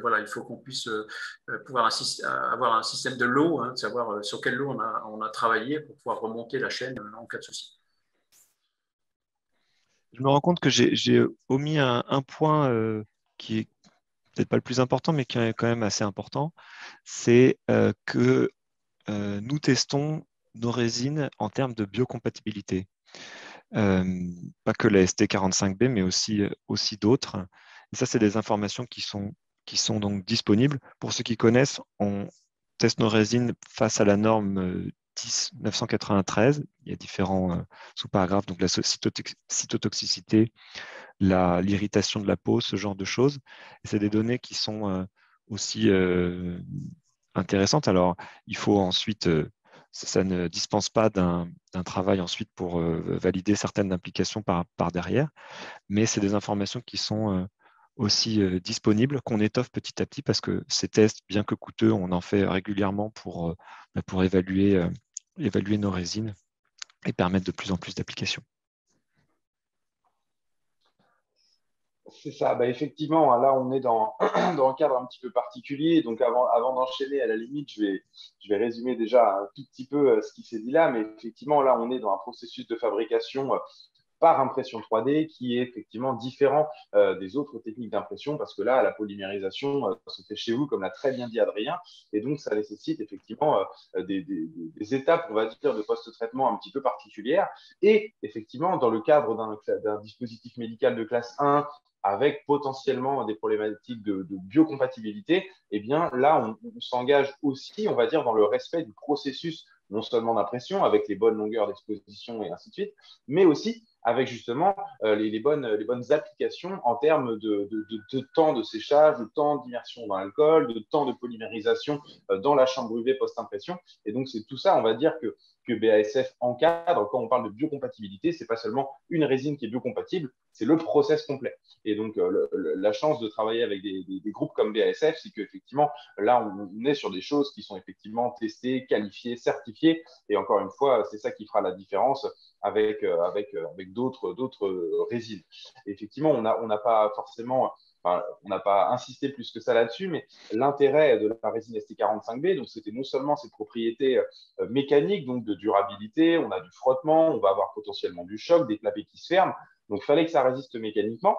Voilà, il faut qu'on puisse pouvoir avoir un système de lot, de savoir sur quel lot on a travaillé pour pouvoir remonter la chaîne en cas de souci. Je me rends compte que j'ai omis un point qui est peut-être pas le plus important, mais qui est quand même assez important, c'est que nous testons nos résines en termes de biocompatibilité. Pas que la ST45B, mais aussi d'autres. Et ça, c'est des informations qui sont donc disponibles. Pour ceux qui connaissent, on teste nos résines face à la norme 10 993. Il y a différents sous-paragraphes, donc la cytotoxicité, l'irritation de la peau, ce genre de choses. Et c'est des données qui sont aussi intéressantes. Alors, il faut ensuite, ça ne dispense pas d'un travail ensuite pour valider certaines implications par derrière, mais c'est des informations qui sont aussi disponibles, qu'on étoffe petit à petit parce que ces tests, bien que coûteux, on en fait régulièrement pour évaluer nos résines et permettre de plus en plus d'applications. C'est ça, effectivement, là on est dans un cadre un petit peu particulier. Donc avant d'enchaîner, à la limite, je vais résumer déjà un tout petit peu ce qui s'est dit là. Mais effectivement, là on est dans un processus de fabrication par impression 3D qui est effectivement différent des autres techniques d'impression parce que là, la polymérisation se fait chez vous, comme l'a très bien dit Adrien. Et donc, ça nécessite effectivement des étapes, on va dire, de post-traitement un petit peu particulières. Et effectivement, dans le cadre d'un dispositif médical de classe 1, avec potentiellement des problématiques de biocompatibilité, eh bien là, on s'engage aussi, on va dire, dans le respect du processus non seulement d'impression, avec les bonnes longueurs d'exposition et ainsi de suite, mais aussi avec justement les bonnes applications en termes de temps de séchage, de temps d'immersion dans l'alcool, de temps de polymérisation dans la chambre UV post-impression. Et donc, c'est tout ça, on va dire, que BASF encadre. Quand on parle de biocompatibilité, ce n'est pas seulement une résine qui est biocompatible, c'est le process complet. Et donc, la chance de travailler avec des groupes comme BASF, c'est qu'effectivement, là, on est sur des choses qui sont effectivement testées, qualifiées, certifiées. Et encore une fois, c'est ça qui fera la différence avec d'autres résines. Et effectivement, on n'a pas forcément, enfin, on n'a pas insisté plus que ça là-dessus, mais l'intérêt de la résine ST45B, donc c'était non seulement ses propriétés mécaniques, donc de durabilité, on a du frottement, on va avoir potentiellement du choc, des clapets qui se ferment, donc il fallait que ça résiste mécaniquement.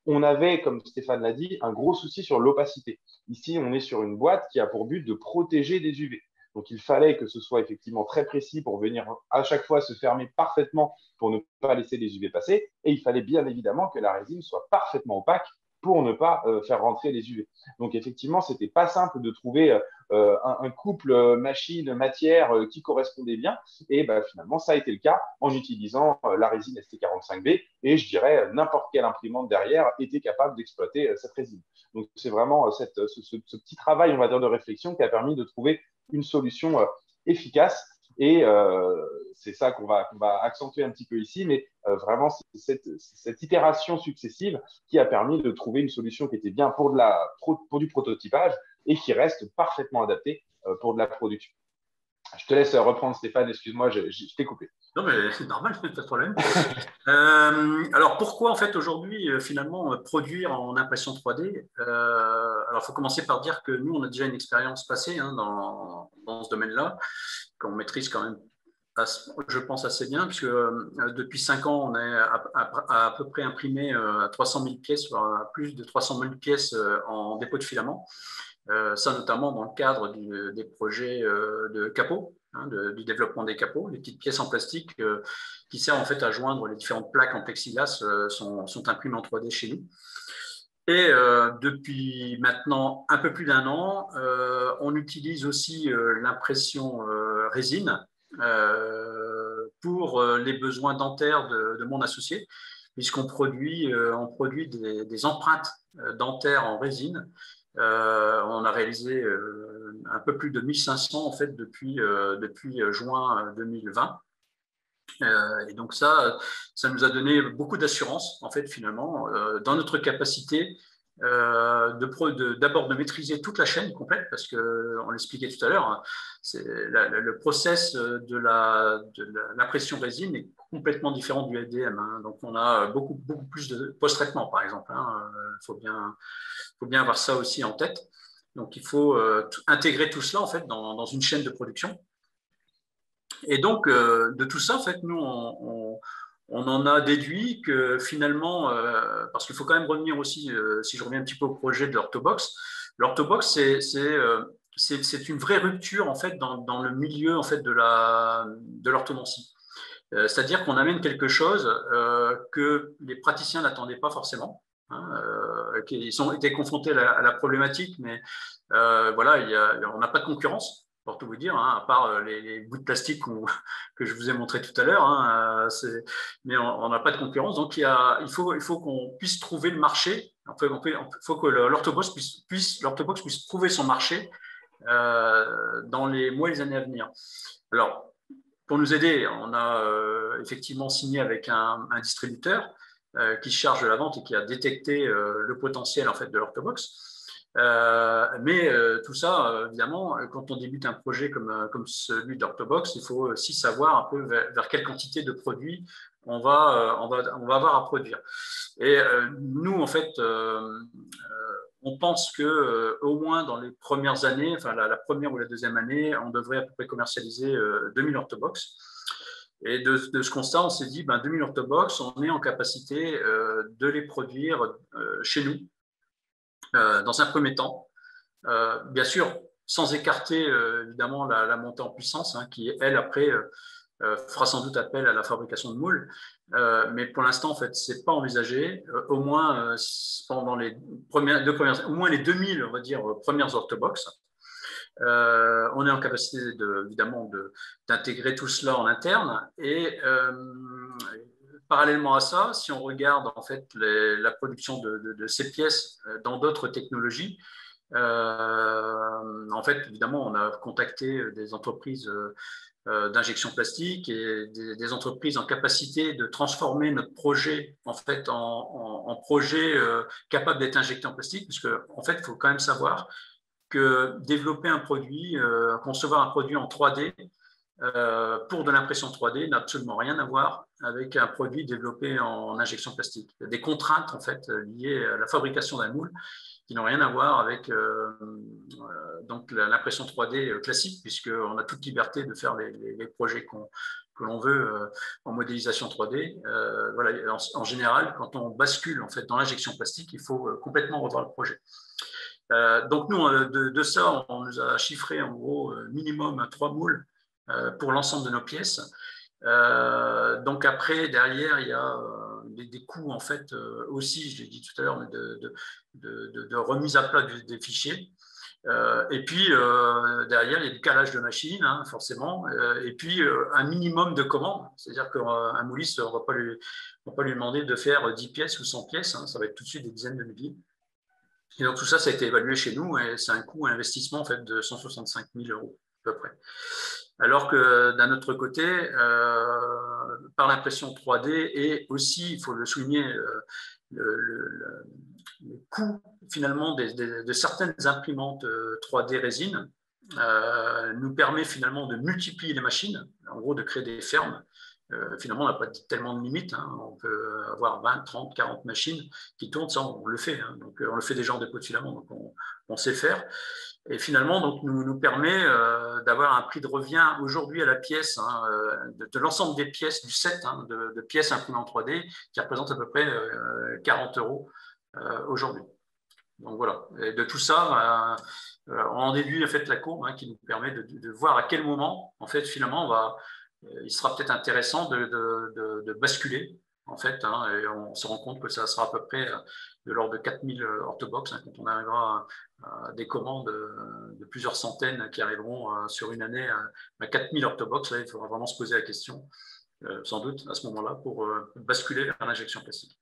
On avait, comme Stéphane l'a dit, un gros souci sur l'opacité. Ici, on est sur une boîte qui a pour but de protéger des UV. Donc, il fallait que ce soit effectivement très précis pour venir à chaque fois se fermer parfaitement pour ne pas laisser les UV passer. Et il fallait bien évidemment que la résine soit parfaitement opaque pour ne pas faire rentrer les UV. Donc, effectivement, ce n'était pas simple de trouver un couple machine-matière qui correspondait bien. Et bah, finalement, ça a été le cas en utilisant la résine ST45B. Et je dirais, n'importe quelle imprimante derrière était capable d'exploiter cette résine. Donc, c'est vraiment ce petit travail, on va dire, de réflexion qui a permis de trouver une solution efficace. Et c'est ça qu'on va accentuer un petit peu ici, mais vraiment, c'est cette itération successive qui a permis de trouver une solution qui était bien pour du prototypage et qui reste parfaitement adaptée pour de la production. Je te laisse reprendre, Stéphane, excuse-moi, je t'ai coupé. Non, mais c'est normal, pas de problème. Alors, pourquoi, en fait, aujourd'hui, finalement, produire en impression 3D alors, il faut commencer par dire que nous, on a déjà une expérience passée dans ce domaine-là, qu'on maîtrise quand même, je pense, assez bien, puisque depuis 5 ans, on est à peu près imprimé 300 000 pièces, voire plus de 300 000 pièces en dépôt de filament. Ça, notamment dans le cadre des projets de capots, du développement des capots. Les petites pièces en plastique qui servent en fait à joindre les différentes plaques en plexiglas sont imprimées en 3D chez nous. Et depuis maintenant un peu plus d'1 an, on utilise aussi l'impression résine pour les besoins dentaires de mon associé, puisqu'on produit, des empreintes dentaires en résine. On a réalisé un peu plus de 1500 en fait depuis juin 2020. Et donc ça nous a donné beaucoup d'assurance en fait finalement dans notre capacité d'abord de maîtriser toute la chaîne complète, parce qu'on l'expliquait tout à l'heure, le process de l'impression résine est complètement différent du FDM. Donc on a beaucoup plus de post-traitement par exemple. Faut bien avoir ça aussi en tête. Donc il faut intégrer tout cela en fait dans une chaîne de production. Et donc, de tout ça, en fait, nous, on en a déduit que finalement, parce qu'il faut quand même revenir aussi, si je reviens un petit peu au projet de l'Orthobox, c'est une vraie rupture en fait dans le milieu en fait de l'orthodontie. C'est-à-dire qu'on amène quelque chose que les praticiens n'attendaient pas forcément. Ils ont été confrontés à la problématique, mais voilà, on n'a pas de concurrence, pour tout vous dire, à part les bouts de plastique que je vous ai montré tout à l'heure. Mais on n'a pas de concurrence, donc il faut qu'on puisse trouver le marché. Il faut que l'Orthobox puisse trouver son marché dans les mois et les années à venir. Alors, pour nous aider, on a effectivement signé avec un distributeur qui se charge de la vente et qui a détecté le potentiel en fait de l'Orthobox. Mais tout ça, évidemment, quand on débute un projet comme celui d'Orthobox, il faut aussi savoir un peu vers quelle quantité de produits on va avoir à produire. Et nous, en fait, on pense que au moins dans les premières années, enfin la première ou la deuxième année, on devrait à peu près commercialiser 2000 Orthobox. Et de ce constat, on s'est dit, 2000 Orthobox, on est en capacité de les produire chez nous dans un premier temps. Bien sûr, sans écarter évidemment la montée en puissance, qui, elle, après, fera sans doute appel à la fabrication de moules. Mais pour l'instant, en fait, ce n'est pas envisagé. Au moins, pendant les au moins les 2000, on va dire, premières Orthobox. On est en capacité, évidemment, d'intégrer tout cela en interne. Et parallèlement à ça, si on regarde en fait la production de ces pièces dans d'autres technologies, en fait, évidemment, on a contacté des entreprises d'injection plastique et des entreprises en capacité de transformer notre projet en fait en projet capable d'être injecté en plastique, parce que en fait, il faut quand même savoir que développer un produit, concevoir un produit en 3D pour de l'impression 3D n'a absolument rien à voir avec un produit développé en injection plastique. Il y a des contraintes en fait liées à la fabrication d'un moule qui n'ont rien à voir avec donc l'impression 3D classique, puisqu'on a toute liberté de faire les projets que l'on veut en modélisation 3D. Voilà, en général, quand on bascule en fait dans l'injection plastique, il faut complètement revoir le projet. Donc nous, de ça, on nous a chiffré en gros minimum 3 moules pour l'ensemble de nos pièces. Donc après, derrière, il y a des coûts en fait aussi, je l'ai dit tout à l'heure, de remise à plat des fichiers. Et puis derrière, il y a du calage de machines, hein, forcément, et puis un minimum de commandes. C'est-à-dire qu'un mouliste, on ne va pas lui demander de faire 10 pièces ou 100 pièces, hein, ça va être tout de suite des dizaines de milliers. Et donc tout ça, ça a été évalué chez nous et c'est un coût, un investissement en fait, de 165 000 € à peu près. Alors que d'un autre côté, par l'impression 3D et aussi, il faut le souligner, le coût finalement de certaines imprimantes 3D résine nous permet finalement de multiplier les machines, en gros de créer des fermes. Finalement, on n'a pas tellement de limites. Hein. On peut avoir 20, 30, 40 machines qui tournent, ça on le fait. Hein. Donc, on le fait déjà en dépôt de filament, donc on sait faire. Et finalement, donc, nous permet d'avoir un prix de revient aujourd'hui à la pièce, hein, de l'ensemble des pièces du set, hein, de pièces imprimées en 3D, qui représente à peu près 40 € aujourd'hui. Donc voilà, et de tout ça, on en déduit en fait la courbe, hein, qui nous permet de voir à quel moment, en fait, finalement, il sera peut-être intéressant de basculer, en fait, hein, et on se rend compte que ça sera à peu près de l'ordre de 4000 orthobox, hein, quand on arrivera à des commandes de plusieurs centaines qui arriveront sur une année à 4000 orthobox. Là, il faudra vraiment se poser la question, sans doute, à ce moment-là, pour basculer vers l'injection plastique.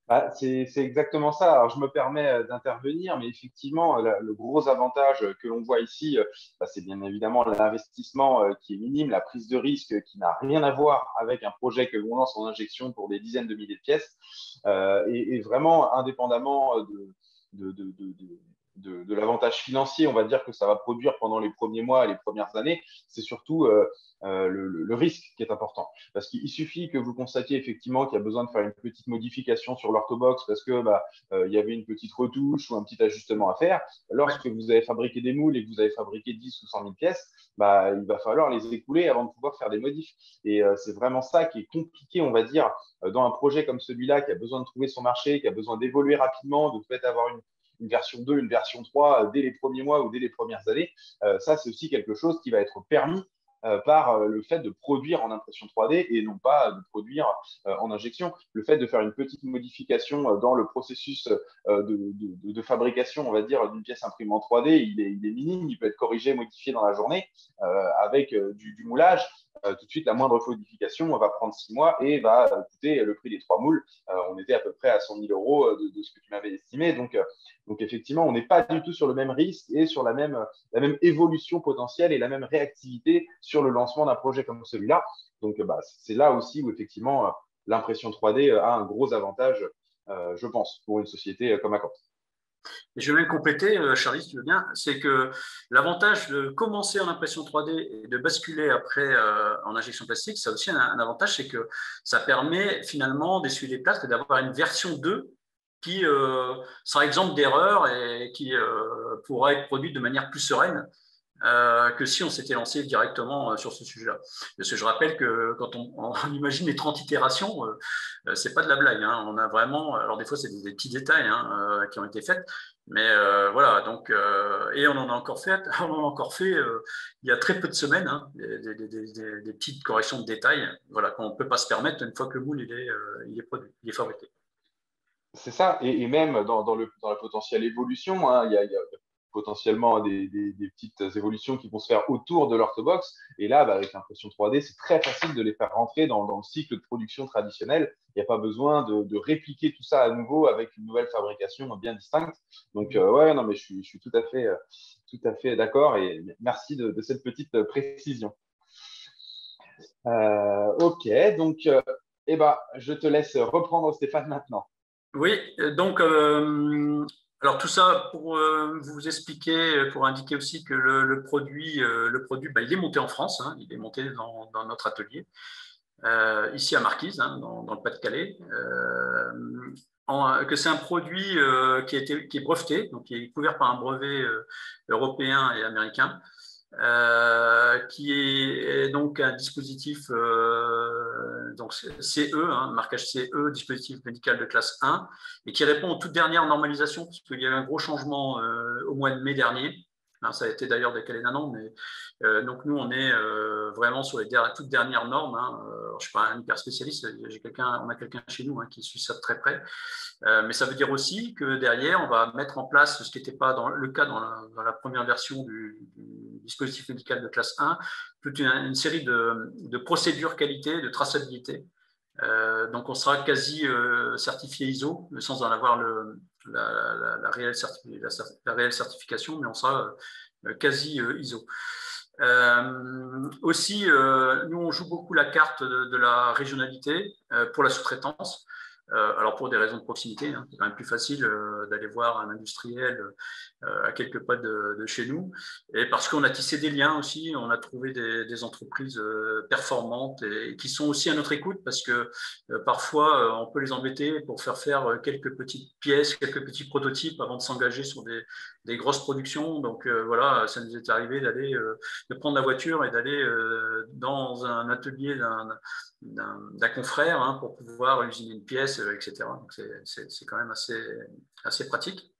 Ah, c'est exactement ça. Alors, je me permets d'intervenir, mais effectivement, le gros avantage que l'on voit ici, c'est bien évidemment l'investissement qui est minime, la prise de risque qui n'a rien à voir avec un projet que l'on lance en injection pour des dizaines de milliers de pièces. Et vraiment, indépendamment de l'avantage financier, on va dire que ça va produire pendant les premiers mois, les premières années, c'est surtout le risque qui est important. Parce qu'il suffit que vous constatiez effectivement qu'il y a besoin de faire une petite modification sur l'orthobox parce que y avait une petite retouche ou un petit ajustement à faire. Lorsque vous avez fabriqué des moules et que vous avez fabriqué 10 ou 100 000 pièces, il va falloir les écouler avant de pouvoir faire des modifs. Et c'est vraiment ça qui est compliqué, on va dire, dans un projet comme celui-là, qui a besoin de trouver son marché, qui a besoin d'évoluer rapidement, de peut-être avoir une version 2, une version 3 dès les premiers mois ou dès les premières années. Ça, c'est aussi quelque chose qui va être permis par le fait de produire en impression 3D et non pas de produire en injection. Le fait de faire une petite modification dans le processus de fabrication, on va dire, d'une pièce imprimée en 3D, il est minime, il peut être corrigé, modifié dans la journée avec du moulage. Tout de suite, la moindre modification va prendre 6 mois et va coûter le prix des 3 moules. On était à peu près à 100 000 € de ce que tu m'avais estimé. Donc, effectivement, on n'est pas du tout sur le même risque et sur la même évolution potentielle et la même réactivité sur le lancement d'un projet comme celui-là. Donc, c'est là aussi où, effectivement, l'impression 3D a un gros avantage, je pense, pour une société comme Acant. Et je vais même compléter, Charlie, si tu veux bien, c'est que l'avantage de commencer en impression 3D et de basculer après en injection plastique, ça a aussi un avantage, c'est que ça permet finalement d'essuyer les plates et d'avoir une version 2 qui sera exempte d'erreurs et qui pourra être produite de manière plus sereine que si on s'était lancé directement sur ce sujet-là. Parce que je rappelle que quand on imagine les 30 itérations, c'est pas de la blague. Hein. On a vraiment, alors des fois c'est des petits détails qui ont été faits, mais voilà. Donc et on en a encore fait, il y a très peu de semaines, hein, des petites corrections de détails, voilà, qu'on ne peut pas se permettre une fois que le moule il est produit, il est fabriqué. C'est ça, et même dans la potentielle évolution, hein, il y a potentiellement des petites évolutions qui vont se faire autour de l'orthobox. Et là, avec l'impression 3D, c'est très facile de les faire rentrer dans le cycle de production traditionnel. Il n'y a pas besoin de répliquer tout ça à nouveau avec une nouvelle fabrication bien distincte. Donc, ouais, non, mais je suis tout à fait d'accord et merci de cette petite précision. Ok, donc, je te laisse reprendre, Stéphane, maintenant. Oui, donc, alors tout ça pour vous expliquer, pour indiquer aussi que le produit, il est monté en France, hein, il est monté dans notre atelier, ici à Marquise, hein, dans le Pas-de-Calais, que c'est un produit qui est breveté, donc qui est couvert par un brevet européen et américain. Qui est donc un dispositif donc CE, marquage CE, dispositif médical de classe 1, et qui répond aux toutes dernières normalisations, parce qu'il y a eu un gros changement au mois de mai dernier. Ça a été d'ailleurs décalé d'un an, mais donc nous, on est vraiment sur les toutes dernières normes. Je ne suis pas un hyper spécialiste, on a quelqu'un chez nous qui suit ça de très près. Mais ça veut dire aussi que derrière, on va mettre en place ce qui n'était pas le cas dans la première version du dispositif médical de classe 1, toute une série de procédures qualité, de traçabilité. Donc, on sera quasi certifié ISO, sans en avoir la réelle certification, mais on sera quasi ISO. Aussi, nous, on joue beaucoup la carte de la régionalité pour la sous-traitance. Alors pour des raisons de proximité, c'est quand même plus facile d'aller voir un industriel à quelques pas de chez nous, et parce qu'on a tissé des liens aussi, on a trouvé des entreprises performantes et qui sont aussi à notre écoute, parce que parfois on peut les embêter pour faire quelques petites pièces, quelques petits prototypes avant de s'engager sur des grosses productions. Donc voilà, ça nous est arrivé de prendre la voiture et d'aller dans un atelier d'un confrère pour pouvoir usiner une pièce, etc. Donc c'est quand même assez pratique.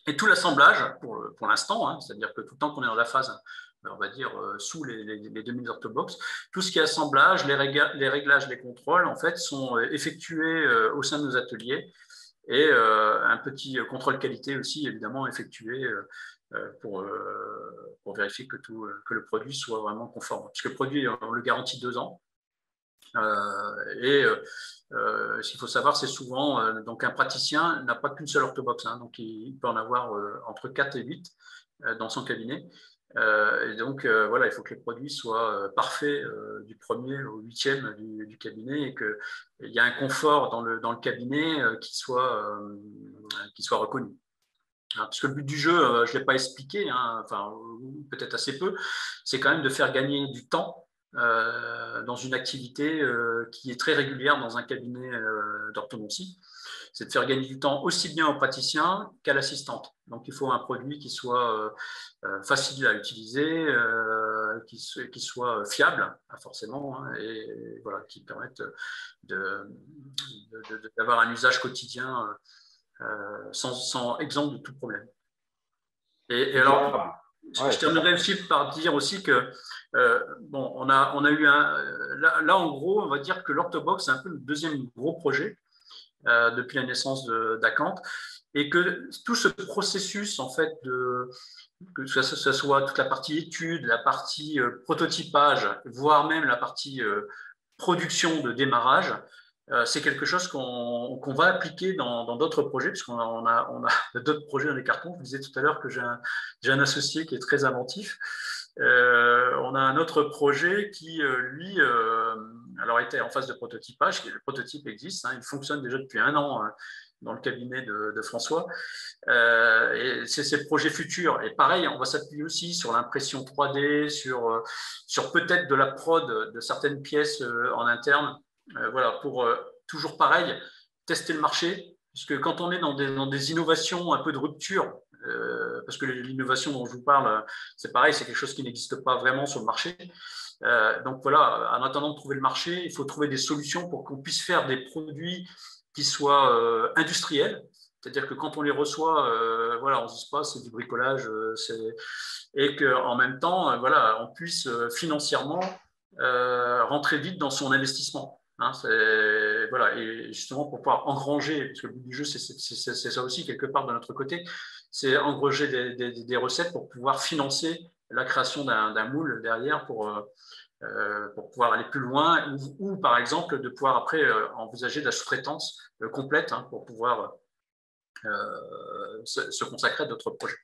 Et tout l'assemblage, pour l'instant, c'est-à-dire que tout le temps qu'on est dans la phase, on va dire, sous les 2000 orthobox, tout ce qui est assemblage, les réglages, les contrôles, en fait, sont effectués au sein de nos ateliers, et un petit contrôle qualité aussi, évidemment, effectué pour vérifier que le produit soit vraiment conforme. Parce que le produit, on le garantit 2 ans. Ce qu'il faut savoir, c'est souvent donc un praticien n'a pas qu'une seule orthobox, donc il peut en avoir entre 4 et 8 dans son cabinet. Et donc voilà, il faut que les produits soient parfaits du 1er au 8e du cabinet, et qu'il y a un confort dans le cabinet qui soit reconnu. Parce que le but du jeu, je ne l'ai pas expliqué, enfin peut-être assez peu, c'est quand même de faire gagner du temps dans une activité qui est très régulière dans un cabinet d'orthodontie. C'est de faire gagner du temps aussi bien au praticien qu'à l'assistante. Donc il faut un produit qui soit facile à utiliser, qui soit fiable, forcément, et voilà, qui permette d'avoir un usage quotidien sans exempt de tout problème. Et alors, je terminerai aussi par dire aussi que on a eu là en gros, on va dire que l'Orthobox, c'est un peu le deuxième gros projet depuis la naissance d'Acanthe, et que tout ce processus, en fait, que ce soit toute la partie étude, la partie prototypage, voire même la partie production de démarrage, c'est quelque chose qu'on va appliquer dans d'autres projets, puisqu'on a d'autres projets dans les cartons. Je vous disais tout à l'heure que j'ai un associé qui est très inventif. On a un autre projet qui, lui, alors était en phase de prototypage. Le prototype existe, il fonctionne déjà depuis 1 an dans le cabinet de François. Et c'est ces projets futurs. Et pareil, on va s'appuyer aussi sur l'impression 3D, sur peut-être de la prod de certaines pièces en interne. Voilà, pour toujours pareil, tester le marché, parce que quand on est dans des innovations un peu de rupture, parce que l'innovation dont je vous parle, c'est pareil, c'est quelque chose qui n'existe pas vraiment sur le marché. Donc voilà, en attendant de trouver le marché, il faut trouver des solutions pour qu'on puisse faire des produits qui soient industriels, c'est-à-dire que quand on les reçoit, voilà, on ne se dit pas c'est du bricolage, et qu'en même temps, voilà, on puisse financièrement rentrer vite dans son investissement. Voilà, et justement pour pouvoir engranger, parce que le but du jeu c'est ça aussi quelque part de notre côté, c'est engranger des recettes pour pouvoir financer la création d'un moule derrière pour pouvoir aller plus loin, ou par exemple de pouvoir après envisager de la sous-traitance complète pour pouvoir se consacrer à d'autres projets.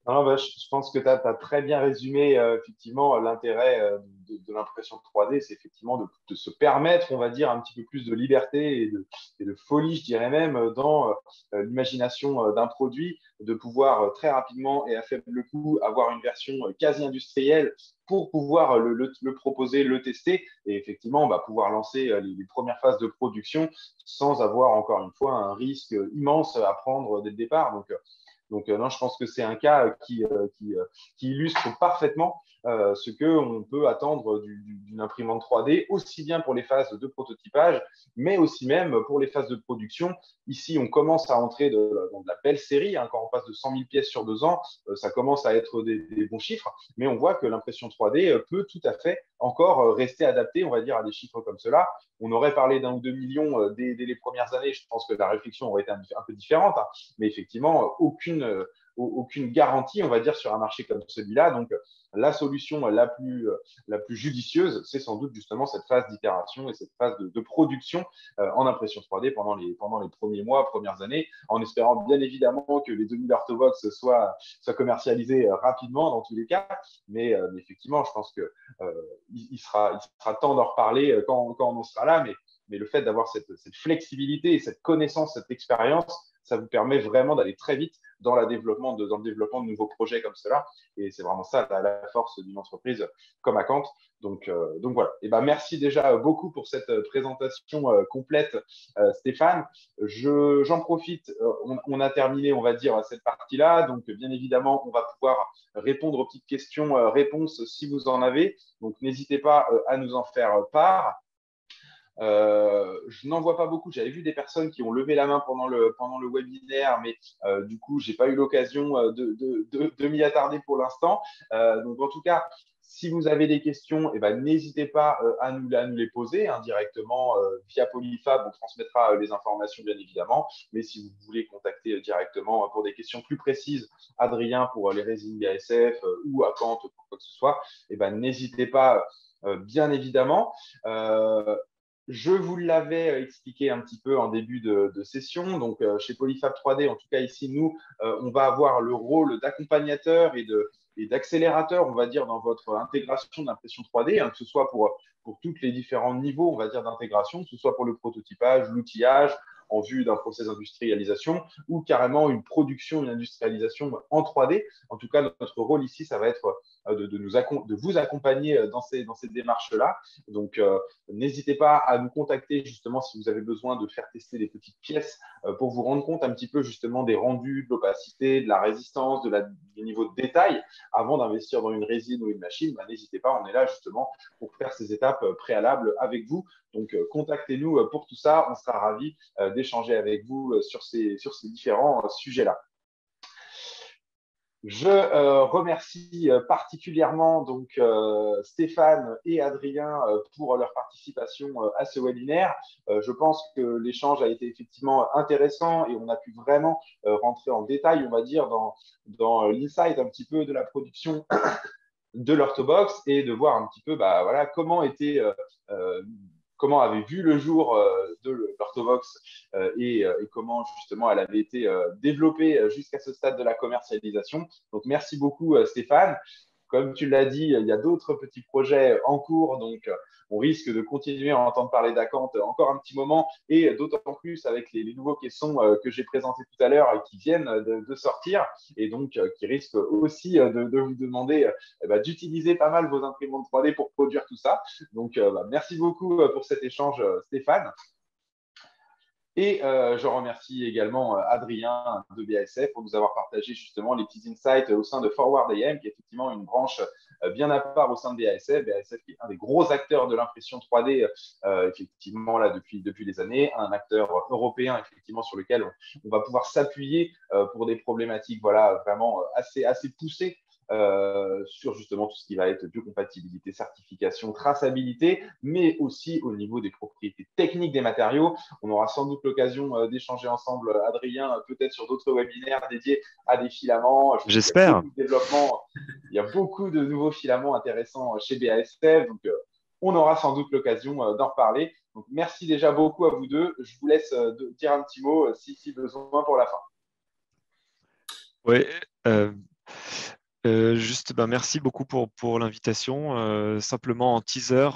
Non, je pense que tu as très bien résumé effectivement l'intérêt de l'impression 3D, c'est effectivement de se permettre, on va dire, un petit peu plus de liberté et de folie, je dirais même, dans l'imagination d'un produit, de pouvoir très rapidement et à faible coût avoir une version quasi industrielle pour pouvoir le proposer, le tester, et effectivement pouvoir lancer les premières phases de production sans avoir encore une fois un risque immense à prendre dès le départ. Donc non, je pense que c'est un cas qui illustre parfaitement ce qu'on peut attendre du d'une imprimante 3D, aussi bien pour les phases de prototypage, mais aussi même pour les phases de production. Ici, on commence à entrer dans de la belle série. Hein, quand on passe de 100 000 pièces sur 2 ans, ça commence à être des bons chiffres, mais on voit que l'impression 3D peut tout à fait encore rester adaptée, on va dire, à des chiffres comme cela. On aurait parlé d'1 ou 2 millions dès les premières années. Je pense que la réflexion aurait été un peu différente, hein, mais effectivement, aucune garantie, on va dire, sur un marché comme celui-là. Donc, la solution la plus judicieuse, c'est sans doute justement cette phase d'itération et cette phase de production en impression 3D pendant les premiers mois, premières années, en espérant bien évidemment que les 2000 Orthobox soient commercialisés rapidement dans tous les cas. Mais effectivement, je pense qu'il sera temps d'en reparler quand on en sera là. Mais le fait d'avoir cette flexibilité, cette connaissance, cette expérience, ça vous permet vraiment d'aller très vite dans le développement de nouveaux projets comme cela. Et c'est vraiment ça la force d'une entreprise comme Acant. Donc voilà. Et ben, merci déjà beaucoup pour cette présentation complète, Stéphane. J'en profite. On a terminé, on va dire, cette partie-là. Donc, bien évidemment, on va pouvoir répondre aux petites questions, réponses si vous en avez. Donc, n'hésitez pas à nous en faire part. Je n'en vois pas beaucoup. J'avais vu des personnes qui ont levé la main pendant le webinaire, mais du coup, j'ai pas eu l'occasion de m'y attarder pour l'instant. Donc, en tout cas, si vous avez des questions, eh ben, n'hésitez pas à nous les poser directement via Polyfab. On transmettra les informations, bien évidemment. Mais si vous voulez contacter directement pour des questions plus précises, Adrien pour les résines BASF ou Acant pour quoi que ce soit, eh ben, n'hésitez pas, bien évidemment. Je vous l'avais expliqué un petit peu en début de session. Donc, chez Polyfab 3D, en tout cas ici, nous, on va avoir le rôle d'accompagnateur et d'accélérateur, on va dire, dans votre intégration d'impression 3D, hein, que ce soit pour tous les différents niveaux, on va dire, d'intégration, que ce soit pour le prototypage, l'outillage, en vue d'un process d'industrialisation ou carrément une production, une industrialisation en 3D. En tout cas, notre rôle ici, ça va être de vous accompagner dans ces démarches-là. Donc, n'hésitez pas à nous contacter justement si vous avez besoin de faire tester des petites pièces pour vous rendre compte un petit peu justement des rendus, de l'opacité, de la résistance, du niveau de détail avant d'investir dans une résine ou une machine. N'hésitez pas, on est là justement pour faire ces étapes préalables avec vous. Donc, contactez-nous pour tout ça. On sera ravis d'échanger avec vous sur ces différents sujets-là. Je remercie particulièrement donc Stéphane et Adrien pour leur participation à ce webinaire. Je pense que l'échange a été effectivement intéressant et on a pu vraiment rentrer en détail, on va dire, dans l'insight un petit peu de la production de l'Orthobox et de voir un petit peu voilà, comment avait vu le jour de l'Orthobox et comment justement elle avait été développée jusqu'à ce stade de la commercialisation. Donc, merci beaucoup Stéphane. Comme tu l'as dit, il y a d'autres petits projets en cours, donc on risque de continuer à entendre parler d'Acant encore un petit moment, et d'autant plus avec les nouveaux caissons que j'ai présentés tout à l'heure et qui viennent de sortir, et donc qui risquent aussi de vous demander d'utiliser pas mal vos imprimantes 3D pour produire tout ça. Donc, merci beaucoup pour cet échange, Stéphane. Et je remercie également Adrien de BASF pour nous avoir partagé justement les petits insights au sein de Forward AM, qui est effectivement une branche bien à part au sein de BASF. BASF qui est un des gros acteurs de l'impression 3D, effectivement, là, depuis des années, un acteur européen, effectivement, sur lequel on va pouvoir s'appuyer pour des problématiques voilà, vraiment assez poussées. Sur justement tout ce qui va être biocompatibilité, certification, traçabilité, mais aussi au niveau des propriétés techniques des matériaux. On aura sans doute l'occasion d'échanger ensemble, Adrien, peut-être sur d'autres webinaires dédiés à des filaments. J'espère. Il y a beaucoup de nouveaux filaments intéressants chez BASF, donc on aura sans doute l'occasion d'en reparler. Donc, merci déjà beaucoup à vous deux. Je vous laisse dire un petit mot si besoin pour la fin. Oui. Juste, merci beaucoup pour l'invitation. Simplement en teaser,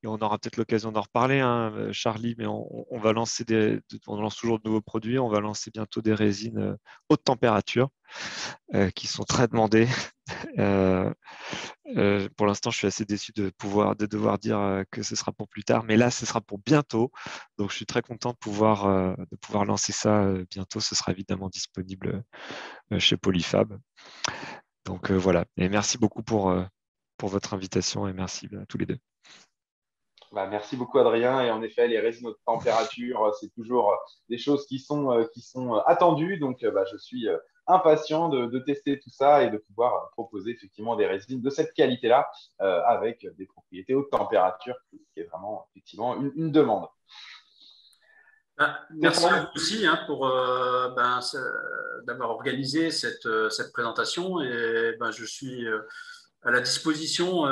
et on aura peut-être l'occasion d'en reparler, hein, Charlie, mais on va lancer on lance toujours de nouveaux produits. On va lancer bientôt des résines haute température qui sont très demandées. Pour l'instant, je suis assez déçu de devoir dire que ce sera pour plus tard, mais là, ce sera pour bientôt. Donc, je suis très content de pouvoir lancer ça bientôt. Ce sera évidemment disponible chez Polyfab. Donc voilà, et merci beaucoup pour votre invitation et merci à tous les deux. Merci beaucoup, Adrien. Et en effet, les résines haute température, c'est toujours des choses qui sont attendues. Donc, je suis impatient de tester tout ça et de pouvoir proposer effectivement des résines de cette qualité-là avec des propriétés haute température, qui est vraiment effectivement une demande. Merci à vous aussi hein, pour d'avoir organisé cette présentation. Et je suis à la disposition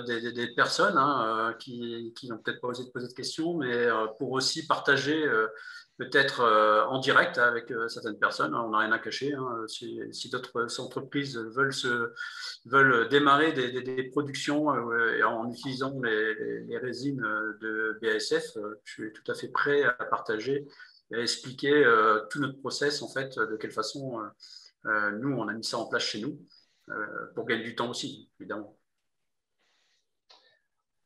des personnes hein, qui n'ont peut-être pas osé de poser de questions, mais pour aussi partager peut-être en direct avec certaines personnes. On n'a rien à cacher. Hein. Si d'autres entreprises veulent démarrer des productions en utilisant les résines de BASF, je suis tout à fait prêt à partager et à expliquer tout notre process, en fait, de quelle façon nous, on a mis ça en place chez nous, pour gagner du temps aussi, évidemment.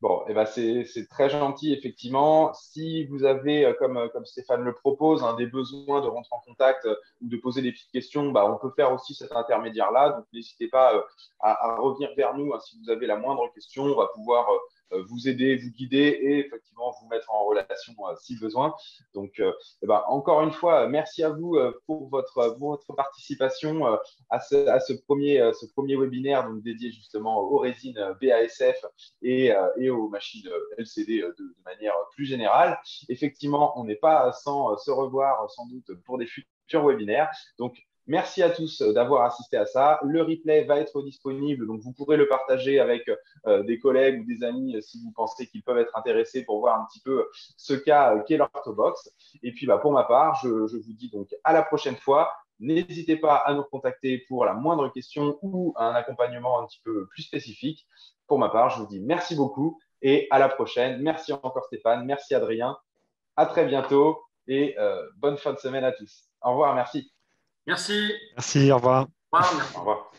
Bon, c'est très gentil, effectivement. Si vous avez, comme Stéphane le propose, hein, des besoins de rentrer en contact ou de poser des petites questions, on peut faire aussi cet intermédiaire-là. Donc, n'hésitez pas à revenir vers nous hein, si vous avez la moindre question. On va pouvoir vous aider, vous guider et effectivement vous mettre en relation si besoin. Donc, encore une fois, merci à vous pour votre participation à ce premier webinaire donc, dédié justement aux résines BASF et aux machines LCD de manière plus générale. Effectivement, on n'est pas sans se revoir sans doute pour des futurs webinaires. Donc, merci à tous d'avoir assisté à ça. Le replay va être disponible, donc vous pourrez le partager avec des collègues ou des amis si vous pensez qu'ils peuvent être intéressés pour voir un petit peu ce qu'est l'Orthobox. Et puis, pour ma part, je vous dis donc à la prochaine fois. N'hésitez pas à nous contacter pour la moindre question ou un accompagnement un petit peu plus spécifique. Pour ma part, je vous dis merci beaucoup et à la prochaine. Merci encore Stéphane, merci Adrien. À très bientôt et bonne fin de semaine à tous. Au revoir, merci. Merci. Merci, au revoir. Au revoir. Au revoir.